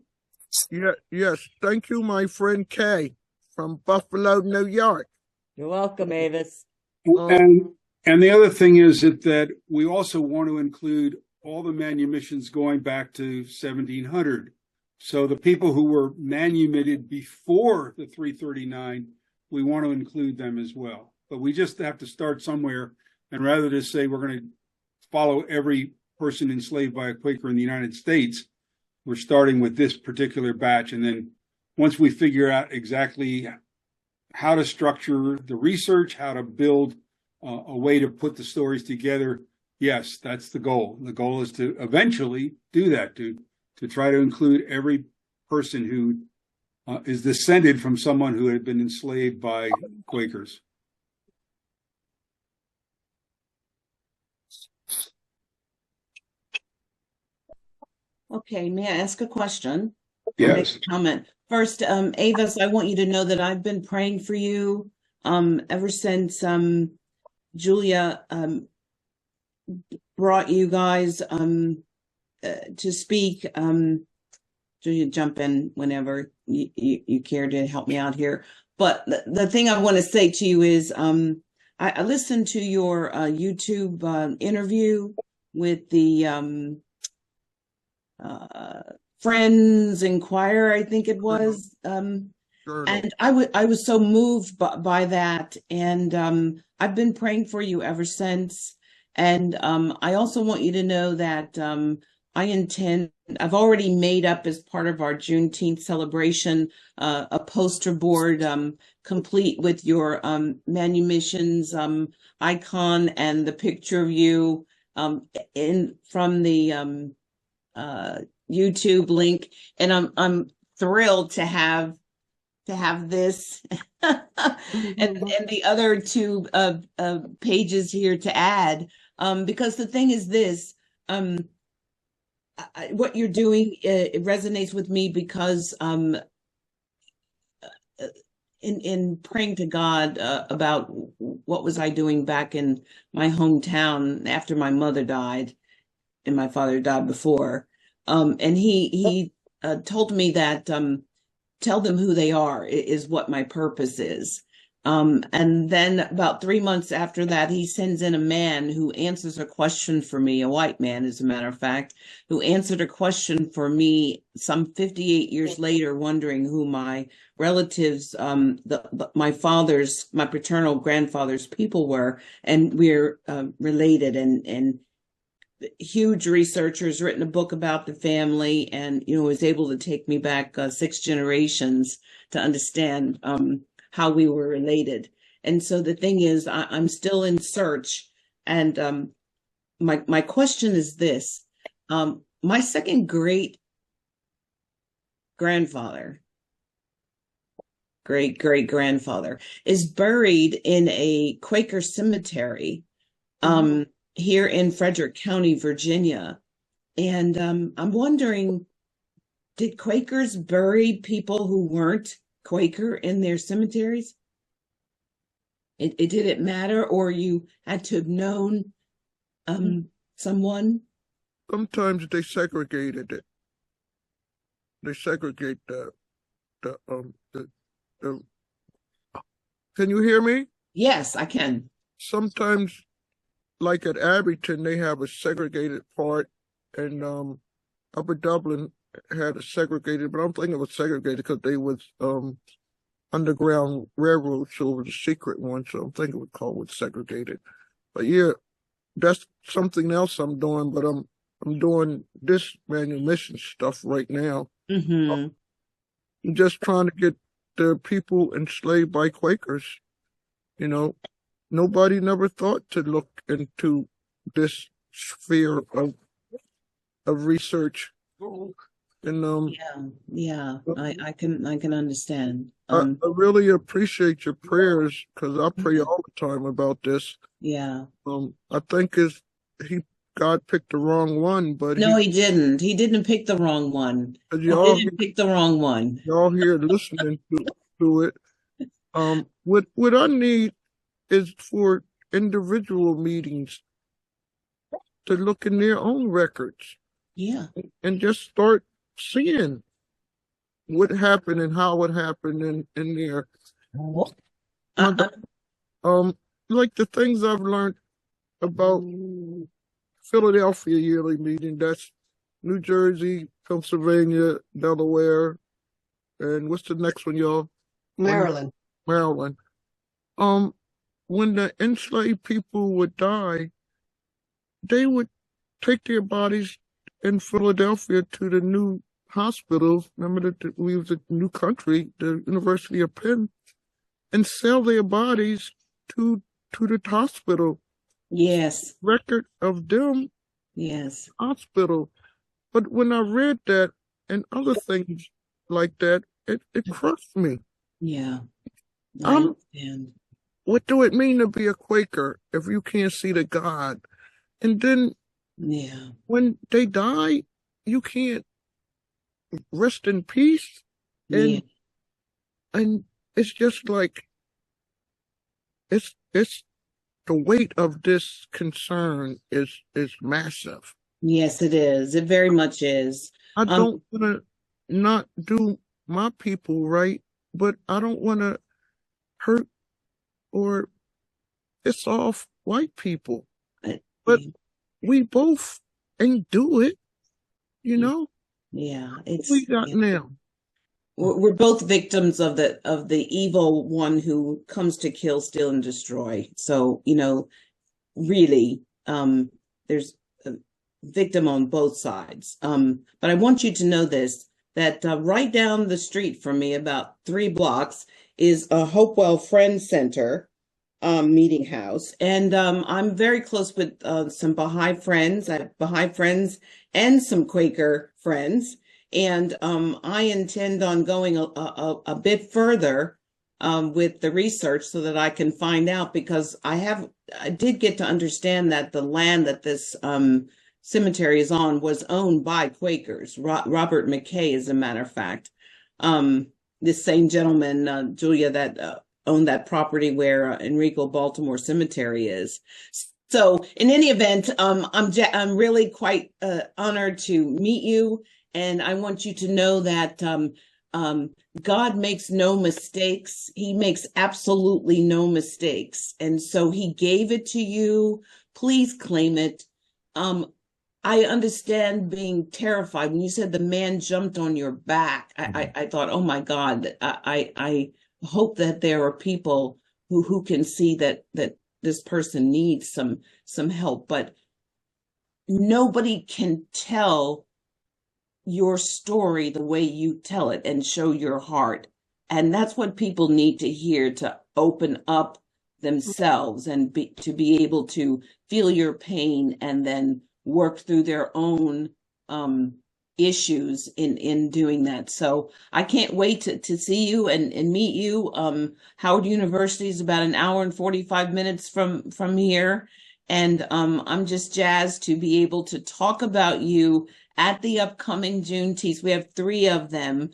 Yeah, yes. Thank you, my friend Kay from Buffalo, New York. You're welcome, Avis. And the other thing is that we also want to include all the manumissions going back to 1700. So the people who were manumitted before the 339, we want to include them as well. But we just have to start somewhere, and rather than say we're going to follow every person enslaved by a Quaker in the United States, we're starting with this particular batch. And then once we figure out exactly how to structure the research, how to build a way to put the stories together, yes, that's the goal. The goal is to eventually do that, to try to include every person who is descended from someone who had been enslaved by Quakers. Okay, may I ask a question? Yes. Make a comment. First, Avis, I want you to know that I've been praying for you ever since Julia brought you guys to speak. Julia, jump in whenever you care to help me out here. But the thing I want to say to you is I listened to your YouTube interview with the Friends Inquirer, I think it was. And I was so moved by that. And I've been praying for you ever since. And I also want you to know that I've already made up, as part of our Juneteenth celebration, a poster board complete with your Manumissions icon and the picture of you in from the YouTube link, and I'm thrilled to have this and the other two pages here to add, because the thing is this, what you're doing, it resonates with me because in praying to God about what was I doing back in my hometown after my mother died and my father died before, and he told me that tell them who they are is what my purpose is. And then about 3 months after that, he sends in a man who answers a question for me, a white man, as a matter of fact, who answered a question for me some 58 years later, wondering who my relatives, my paternal grandfather's people were. And we're related, and huge researchers, written a book about the family, and, was able to take me back 6 generations to understand how we were related. And so the thing is, I'm still in search. And my question is this. My second great grandfather is buried in a Quaker cemetery here in Frederick County, Virginia. And I'm wondering, did Quakers bury people who weren't Quaker in their cemeteries? It didn't matter, or you had to have known someone? Sometimes they segregated it. They segregate the can you hear me? Yes, I can. Sometimes, like at Abington, they have a segregated part, and Upper Dublin had a segregated, but I don't think it was segregated because they was Underground Railroad, so it was a secret one, so I'm thinking it was called segregated. But yeah, that's something else I'm doing, but I'm doing this manumission stuff right now. Mm-hmm. I'm just trying to get the people enslaved by Quakers. Nobody never thought to look into this sphere of research. And I can understand. I really appreciate your prayers, because I pray all the time about this. Yeah. I think God picked the wrong one, but no, he didn't. He didn't pick the wrong one. Y'all here listening to it. What I need is for individual meetings to look in their own records. Yeah. And just start seeing what happened and how it happened in there. Like the things I've learned about Philadelphia yearly meeting, that's New Jersey, Pennsylvania, Delaware, and what's the next one, y'all? Maryland. When the enslaved people would die, they would take their bodies in Philadelphia to the new hospital. Remember that we was a new country, the University of Penn, and sell their bodies to the hospital. Yes. Record of them. Yes. Hospital. But when I read that and other things like that, it crushed me. Yeah. I understand. What do it mean to be a Quaker if you can't see the God? And then when they die, you can't rest in peace. And it's just like it's the weight of this concern is massive. Yes, it is. It very much is. I don't want to not do my people right, but I don't want to hurt or piss off white people. But we both ain't do it, Yeah. It's what we got now. We're both victims of the evil one who comes to kill, steal, and destroy. So, really, there's a victim on both sides. But I want you to know this, that right down the street from me, about 3 blocks, is a Hopewell Friends Center meeting house. And I'm very close with some Baha'i friends. I have Baha'i friends and some Quaker friends. And I intend on going a bit further with the research so that I can find out, because I did get to understand that the land that this cemetery is on was owned by Quakers. Robert McKay, as a matter of fact. This same gentleman, Julia, that owned that property where Enrico Baltimore Cemetery is. So in any event, I'm really quite honored to meet you. And I want you to know that God makes no mistakes. He makes absolutely no mistakes. And so he gave it to you. Please claim it. I understand being terrified. When you said the man jumped on your back, I thought, oh my God, I hope that there are people who can see that this person needs some help. But nobody can tell your story the way you tell it and show your heart. And that's what people need to hear, to open up themselves and to be able to feel your pain and then work through their own issues in doing that. So I can't wait to see you and meet you. Howard University is about an hour and 45 minutes from here. And I'm just jazzed to be able to talk about you at the upcoming Juneteenth. We have 3 of them.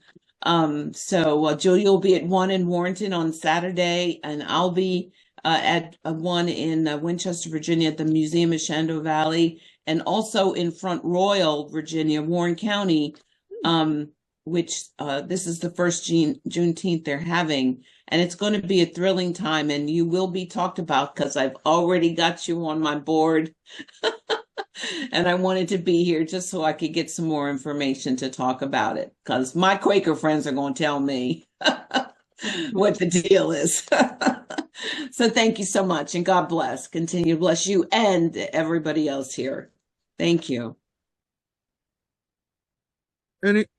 So Julia will be at one in Warrenton on Saturday, and I'll be at one in Winchester, Virginia at the Museum of Shenandoah Valley, and also in Front Royal, Virginia, Warren County, which this is the first Juneteenth they're having. And it's going to be a thrilling time, and you will be talked about because I've already got you on my board. And I wanted to be here just so I could get some more information to talk about it, because my Quaker friends are going to tell me what the deal is. So thank you so much, and God bless. Continue to bless you and everybody else here. Thank you.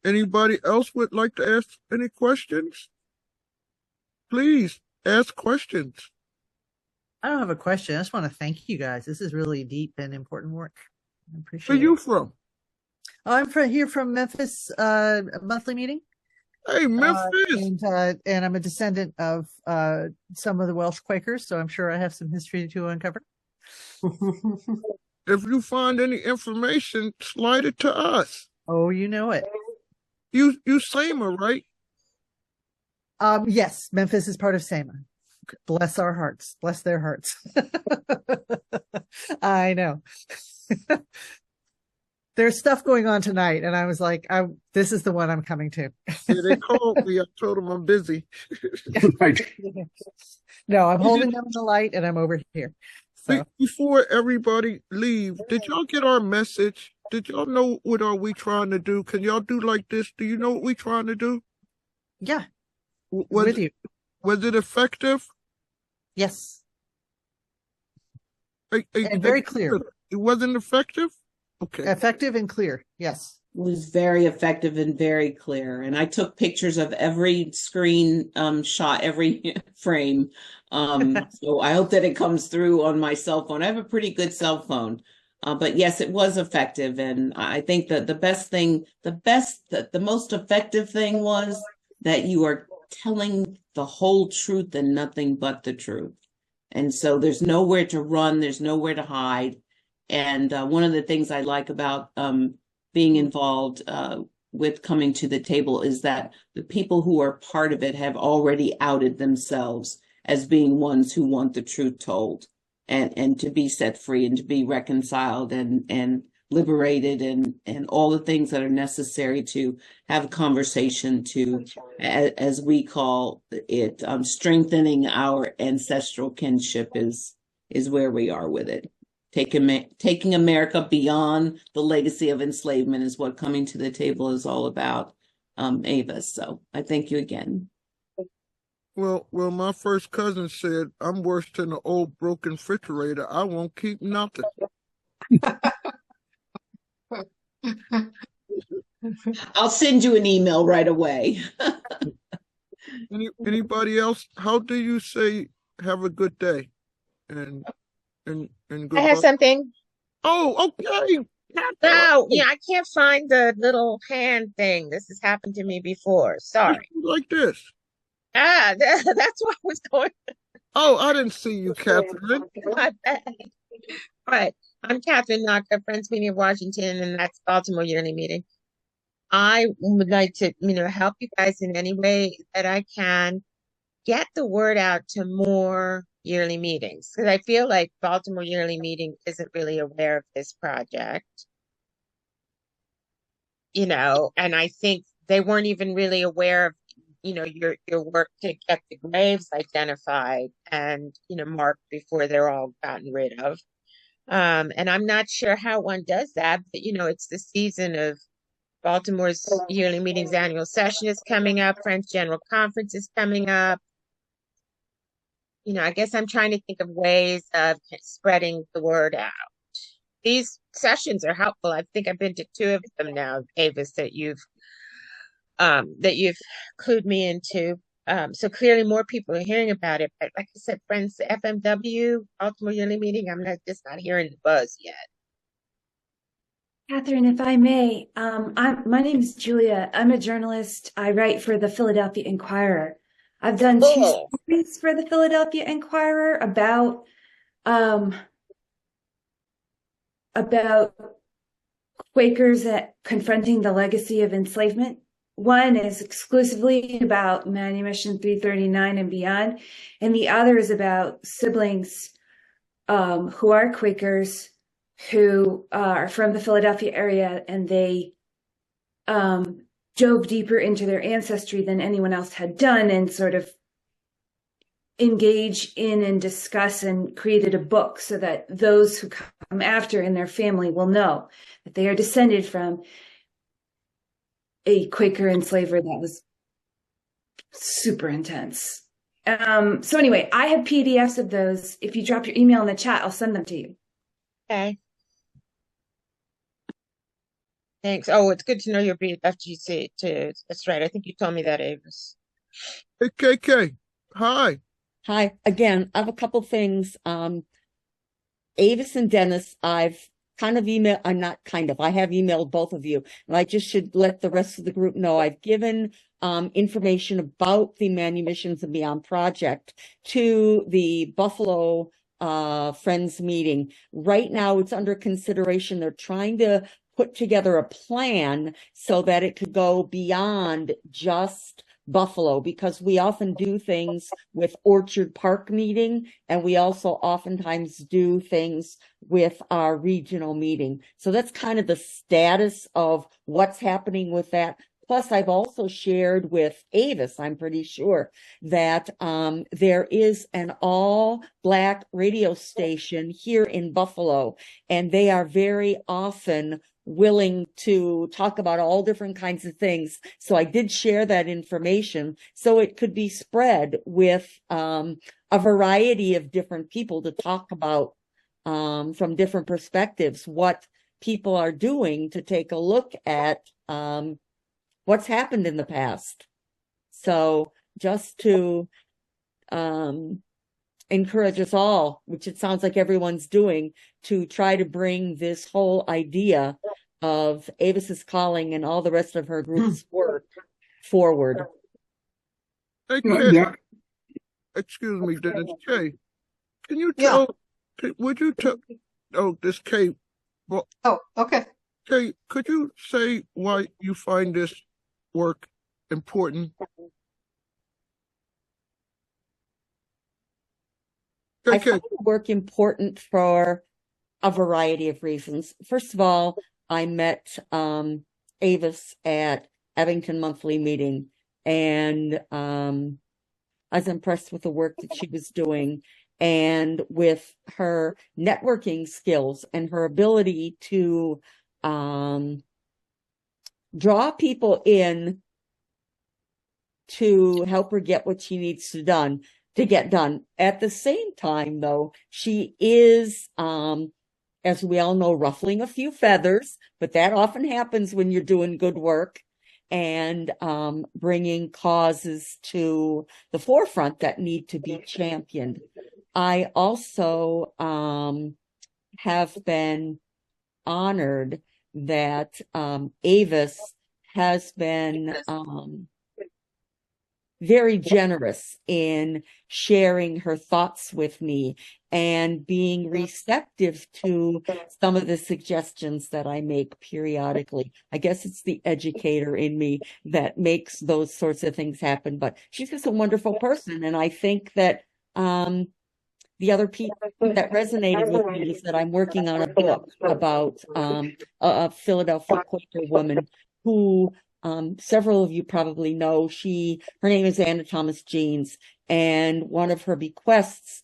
Anybody else would like to ask any questions? Please ask questions. I don't have a question. I just want to thank you guys. This is really deep and important work. I appreciate Where it. you from? Oh, I'm here from Memphis, monthly meeting. Hey, Memphis. And I'm a descendant of some of the Welsh Quakers, so I'm sure I have some history to uncover. If you find any information, slide it to us. Oh, you know it. You Sama, right? Yes, Memphis is part of Sama. Bless our hearts. Bless their hearts. I know. There's stuff going on tonight, and I was like, this is the one I'm coming to. Yeah, they called me. I told them I'm busy. No, I'm holding them in the light, and I'm over here. So. Before everybody leave, did y'all get our message? Did y'all know what are we trying to do? Can y'all do like this? Do you know what we trying to do? Yeah. With you. Was it effective? Yes. And very clear. It wasn't effective? Okay. Effective and clear. Yes. It was very effective and very clear. And I took pictures of every screen shot, every frame. So I hope that it comes through on my cell phone. I have a pretty good cell phone. But yes, it was effective. And I think that the most effective thing was that you are telling the whole truth and nothing but the truth. And so there's nowhere to run. There's nowhere to hide. And one of the things I like about being involved with coming to the table is that the people who are part of it have already outed themselves as being ones who want the truth told and to be set free and to be reconciled and liberated and all the things that are necessary to have a conversation to, as we call it, strengthening our ancestral kinship is where we are with it. Taking America beyond the legacy of enslavement is what coming to the table is all about, Avis. So I thank you again. Well, my first cousin said, I'm worse than an old broken refrigerator. I won't keep nothing. I'll send you an email right away. Anybody else? How do you say have a good day? And I have goodbye. something. Oh, okay. No, yeah, I can't find the little hand thing. This has happened to me before. Sorry. Like this. That's what I was going. Oh, I didn't see you, Catherine. My bad. All right. I'm Catherine Knocker, Friends Meeting of Washington, and that's Baltimore Yearly Meeting. I would like to, help you guys in any way that I can get the word out to more yearly meetings, because I feel like Baltimore Yearly Meeting isn't really aware of this project. And I think they weren't even really aware of, your work to get the graves identified and, marked before they're all gotten rid of. And I'm not sure how one does that, but it's the season of Baltimore's Yearly Meetings annual session is coming up. Friends General Conference is coming up. I guess I'm trying to think of ways of spreading the word out. These sessions are helpful. I think I've been to 2 of them now, Avis, that you've clued me into. So clearly more people are hearing about it. But like I said, Friends FMW, Baltimore Yearly Meeting, I'm just not hearing the buzz yet. Catherine, if I may, my name is Julia. I'm a journalist. I write for the Philadelphia Inquirer. I've done 2 stories for the Philadelphia Inquirer about Quakers confronting the legacy of enslavement. One is exclusively about Manumission 339 and beyond, and the other is about siblings who are Quakers, who are from the Philadelphia area, and they dove deeper into their ancestry than anyone else had done and sort of engage in and discuss and created a book so that those who come after in their family will know that they are descended from a Quaker enslaver that was super intense. So anyway, I have PDFs of those. If you drop your email in the chat, I'll send them to you. Okay. Thanks. Oh, it's good to know you're FGC too. That's right. I think you told me that, Avis. Hey, KK. Hi. Hi. Again, I have a couple things. Avis and Dennis, I've kind of emailed, I have emailed both of you, and I just should let the rest of the group know I've given information about the Manumissions and Beyond project to the Buffalo Friends meeting. Right now it's under consideration. They're trying to put together a plan so that it could go beyond just Buffalo, because we often do things with Orchard Park meeting, and we also oftentimes do things with our regional meeting. So that's kind of the status of what's happening with that. Plus, I've also shared with Avis, I'm pretty sure, that there is an all-Black radio station here in Buffalo, and they are very often willing to talk about all different kinds of things. So I did share that information so it could be spread with a variety of different people to talk about from different perspectives what people are doing to take a look at what's happened in the past. So just to encourage us all, which it sounds like everyone's doing, to try to bring this whole idea of Avis's calling and all the rest of her group's work forward. Hey, Kay. Excuse me, Dennis. Kay, can you tell, would you tell, this Kay. Well, okay. Kay, could you say why you find this work important? I find the work important for a variety of reasons. First of all, I met Avis at Abington Monthly Meeting, and I was impressed with the work that she was doing and with her networking skills and her ability to draw people in to help her get what she needs to get done. At the same time, though, she is, as we all know, ruffling a few feathers, but that often happens when you're doing good work. and bringing causes to the forefront that need to be championed. I also have been honored that Avis has been very generous in sharing her thoughts with me and being receptive to some of the suggestions that I make periodically. I guess it's the educator in me that makes those sorts of things happen, but she's just a wonderful person. And I think that the other piece that resonated with me is that I'm working on a book about a Philadelphia Quaker woman who several of you probably know. Her name is Anna Thomas Jeans, and one of her bequests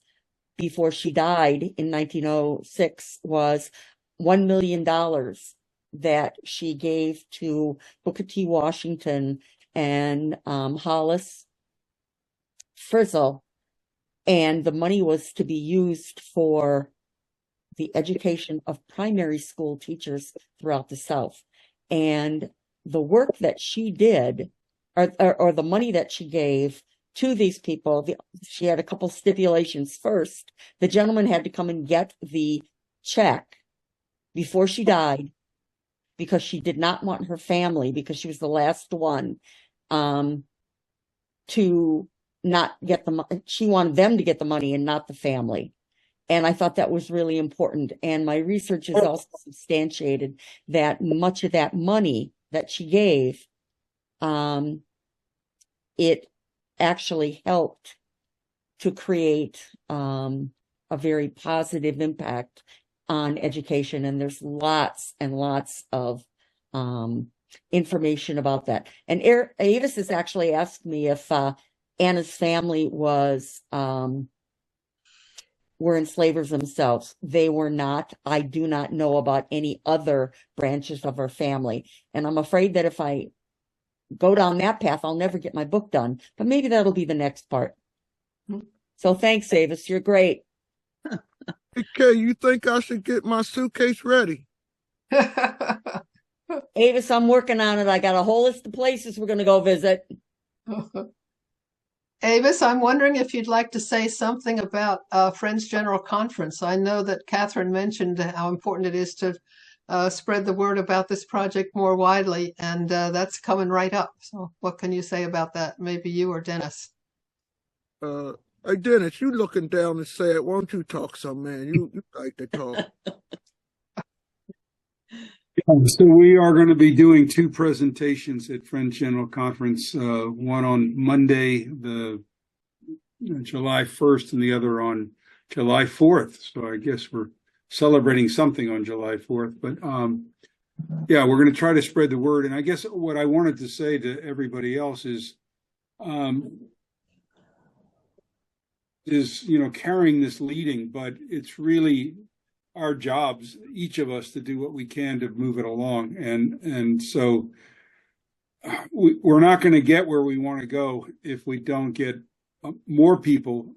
before she died in 1906 was $1 million that she gave to Booker T. Washington and Hollis Frizzle. And the money was to be used for the education of primary school teachers throughout the South. And the work that she did, or the money that she gave to these people, she had a couple stipulations. First, the gentleman had to come and get the check before she died, because she did not want her family, because she was the last one, to not get the money. She wanted them to get the money and not the family. And I thought that was really important. And my research has also substantiated that much of that money that she gave, it actually helped to create a very positive impact on education. And there's lots and lots of information about that. And Avis has actually asked me if Anna's family were enslavers themselves. They were not. I do not know about any other branches of her family. And I'm afraid that if I go down that path, I'll never get my book done. But maybe that'll be the next part. So thanks, Avis. You're great. Okay, you think I should get my suitcase ready? Avis, I'm working on it. I got a whole list of places we're going to go visit. Avis, I'm wondering if you'd like to say something about Friends General Conference. I know that Catherine mentioned how important it is to spread the word about this project more widely, and that's coming right up. So what can you say about that? Maybe you or Dennis. Hey, Dennis, you looking down and sad. Why don't you talk some, man? You like to talk. So we are going to be doing two presentations at Friends General Conference, one on Monday, the July 1st, and the other on July 4th. So I guess we're celebrating something on July 4th. But yeah, we're going to try to spread the word. And I guess what I wanted to say to everybody else is carrying this leading, but it's really our jobs, each of us, to do what we can to move it along. And so we're not going to get where we want to go if we don't get more people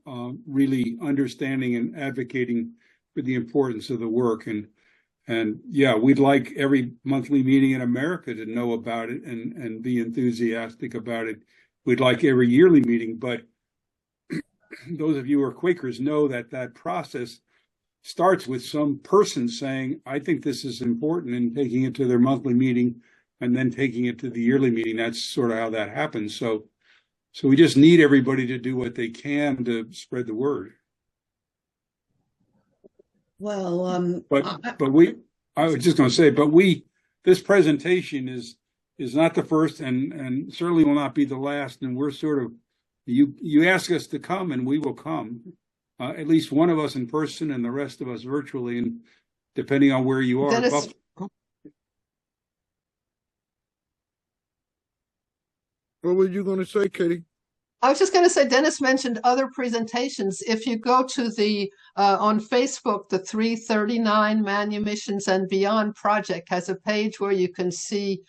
really understanding and advocating for the importance of the work. And yeah, we'd like every monthly meeting in America to know about it and be enthusiastic about it. We'd like every yearly meeting, but those of you who are Quakers know that that process starts with some person saying, I think this is important, and taking it to their monthly meeting and then taking it to the yearly meeting. That's sort of how that happens. So we just need everybody to do what they can to spread the word. Well, I was just going to say, this presentation is not the first and certainly will not be the last. And we're sort of, you ask us to come and we will come. At least one of us in person and the rest of us virtually, and depending on where you are. Dennis, what were you going to say, Katie? I was just going to say, Dennis mentioned other presentations. If you go to the, on Facebook, the 339 Manumissions and Beyond project has a page where you can see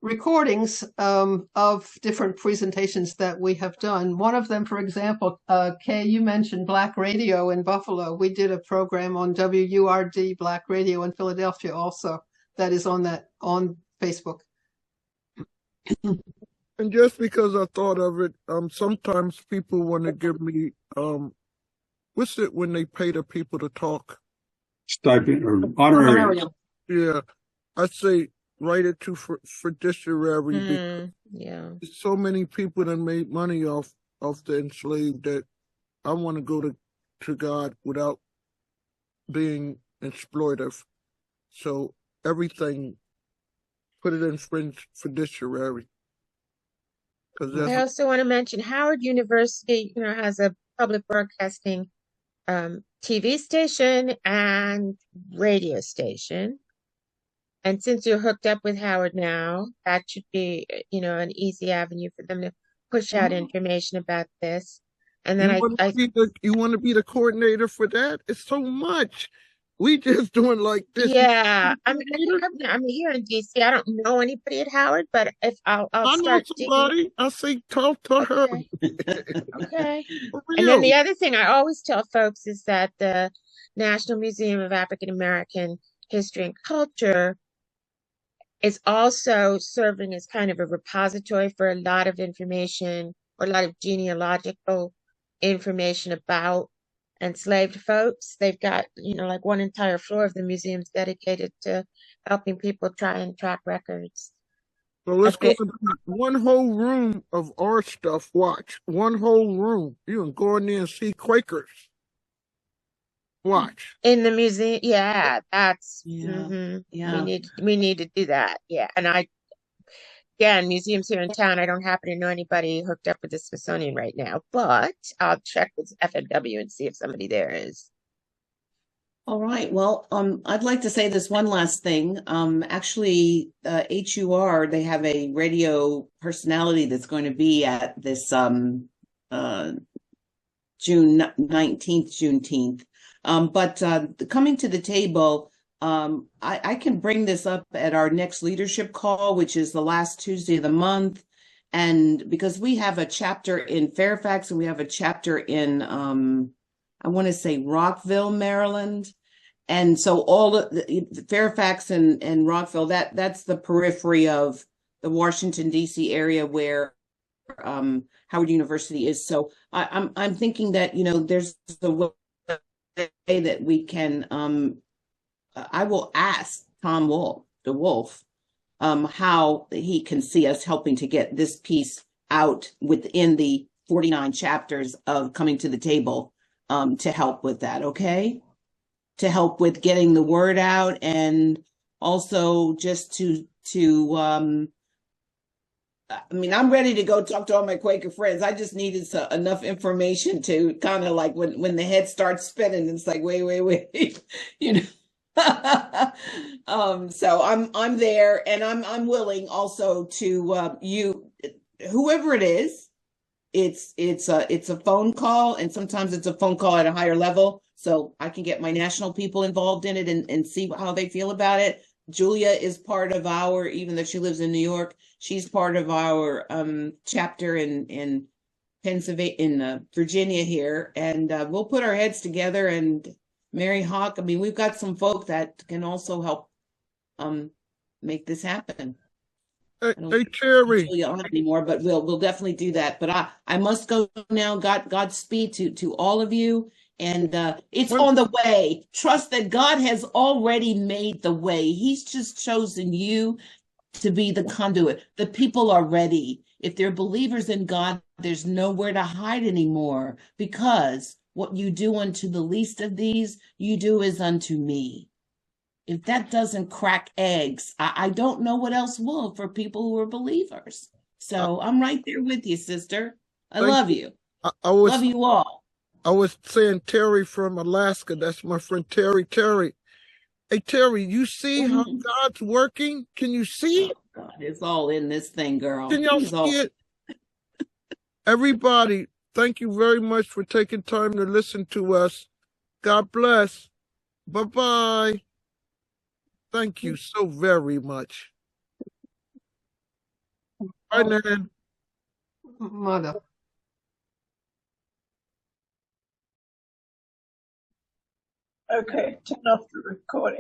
recordings of different presentations that we have done. One of them, for example, Kay, you mentioned Black Radio in Buffalo. We did a program on WURD Black Radio in Philadelphia also that is on Facebook. And just because I thought of it, sometimes people want to give me, what's it when they pay the people to talk? Stipend or honorarium. Yeah, I say write it to fiduciary because Yeah. so many people that made money off the enslaved that I want to go to God without being exploitive. So everything, put it in Friends Fiduciary. Because I that's also want to mention Howard University, has a public broadcasting TV station and radio station. And since you're hooked up with Howard now, that should be, an easy avenue for them to push out information about this. And then you want to be the coordinator for that? It's so much. We just doing like this. yeah, I'm here in DC. I don't know anybody at Howard, but if I'll I know start somebody. digging. I say talk to her. Okay. For And then real. the other thing I always tell folks is that the National Museum of African American History and Culture is also serving as kind of a repository for a lot of information or a lot of genealogical information about enslaved folks. They've got, like one entire floor of the museum's dedicated to helping people try and track records. So it's going to be one whole room of our stuff. Watch. One whole room. You can go in there and see Quakers. Watch. In the museum, yeah, that's Yeah. we need to do that. Yeah. And again, museums here in town, I don't happen to know anybody hooked up with the Smithsonian right now, but I'll check with FNW and see if somebody there is. All right. Well, I'd like to say this one last thing. Actually, HUR, they have a radio personality that's going to be at this June 19th, Juneteenth. But coming to the table, I can bring this up at our next leadership call, which is the last Tuesday of the month. And because we have a chapter in Fairfax and we have a chapter in, I want to say Rockville, Maryland. And so all the Fairfax and Rockville, that's the periphery of the Washington, D.C. area where Howard University is. So I'm thinking that, there's a way that we can, I will ask Tom Wolf, how he can see us helping to get this piece out within the 49 chapters of Coming to the Table, to help with that. Okay. To help with getting the word out and also just to I'm ready to go talk to all my Quaker friends. I just needed enough information to kind of like when the head starts spinning, it's like, wait, so I'm there and I'm willing also to, whoever it is, it's a phone call, and sometimes it's a phone call at a higher level. So I can get my national people involved in it and see how they feel about it. Julia is part of even though she lives in New York, she's part of our chapter in Pennsylvania, in Virginia here, and we'll put our heads together. And Mary Hawk, we've got some folk that can also help make this happen. Hey, Terry. Julia on anymore, but we'll definitely do that. But I must go now. Godspeed to all of you. And it's on the way. Trust that God has already made the way. He's just chosen you to be the conduit. The people are ready. If they're believers in God, there's nowhere to hide anymore, because what you do unto the least of these, you do as unto me. If that doesn't crack eggs, I don't know what else will for people who are believers. So I'm right there with you, sister. I love you. Love you all. I was saying Terry from Alaska. That's my friend Terry. Hey, Terry, you see how God's working? Can you see it? Oh, God, it's all in this thing, girl. Can y'all see it? Everybody, thank you very much for taking time to listen to us. God bless. Bye-bye. Thank you so very much. Bye, Nan. Mother. Okay, turn off the recording.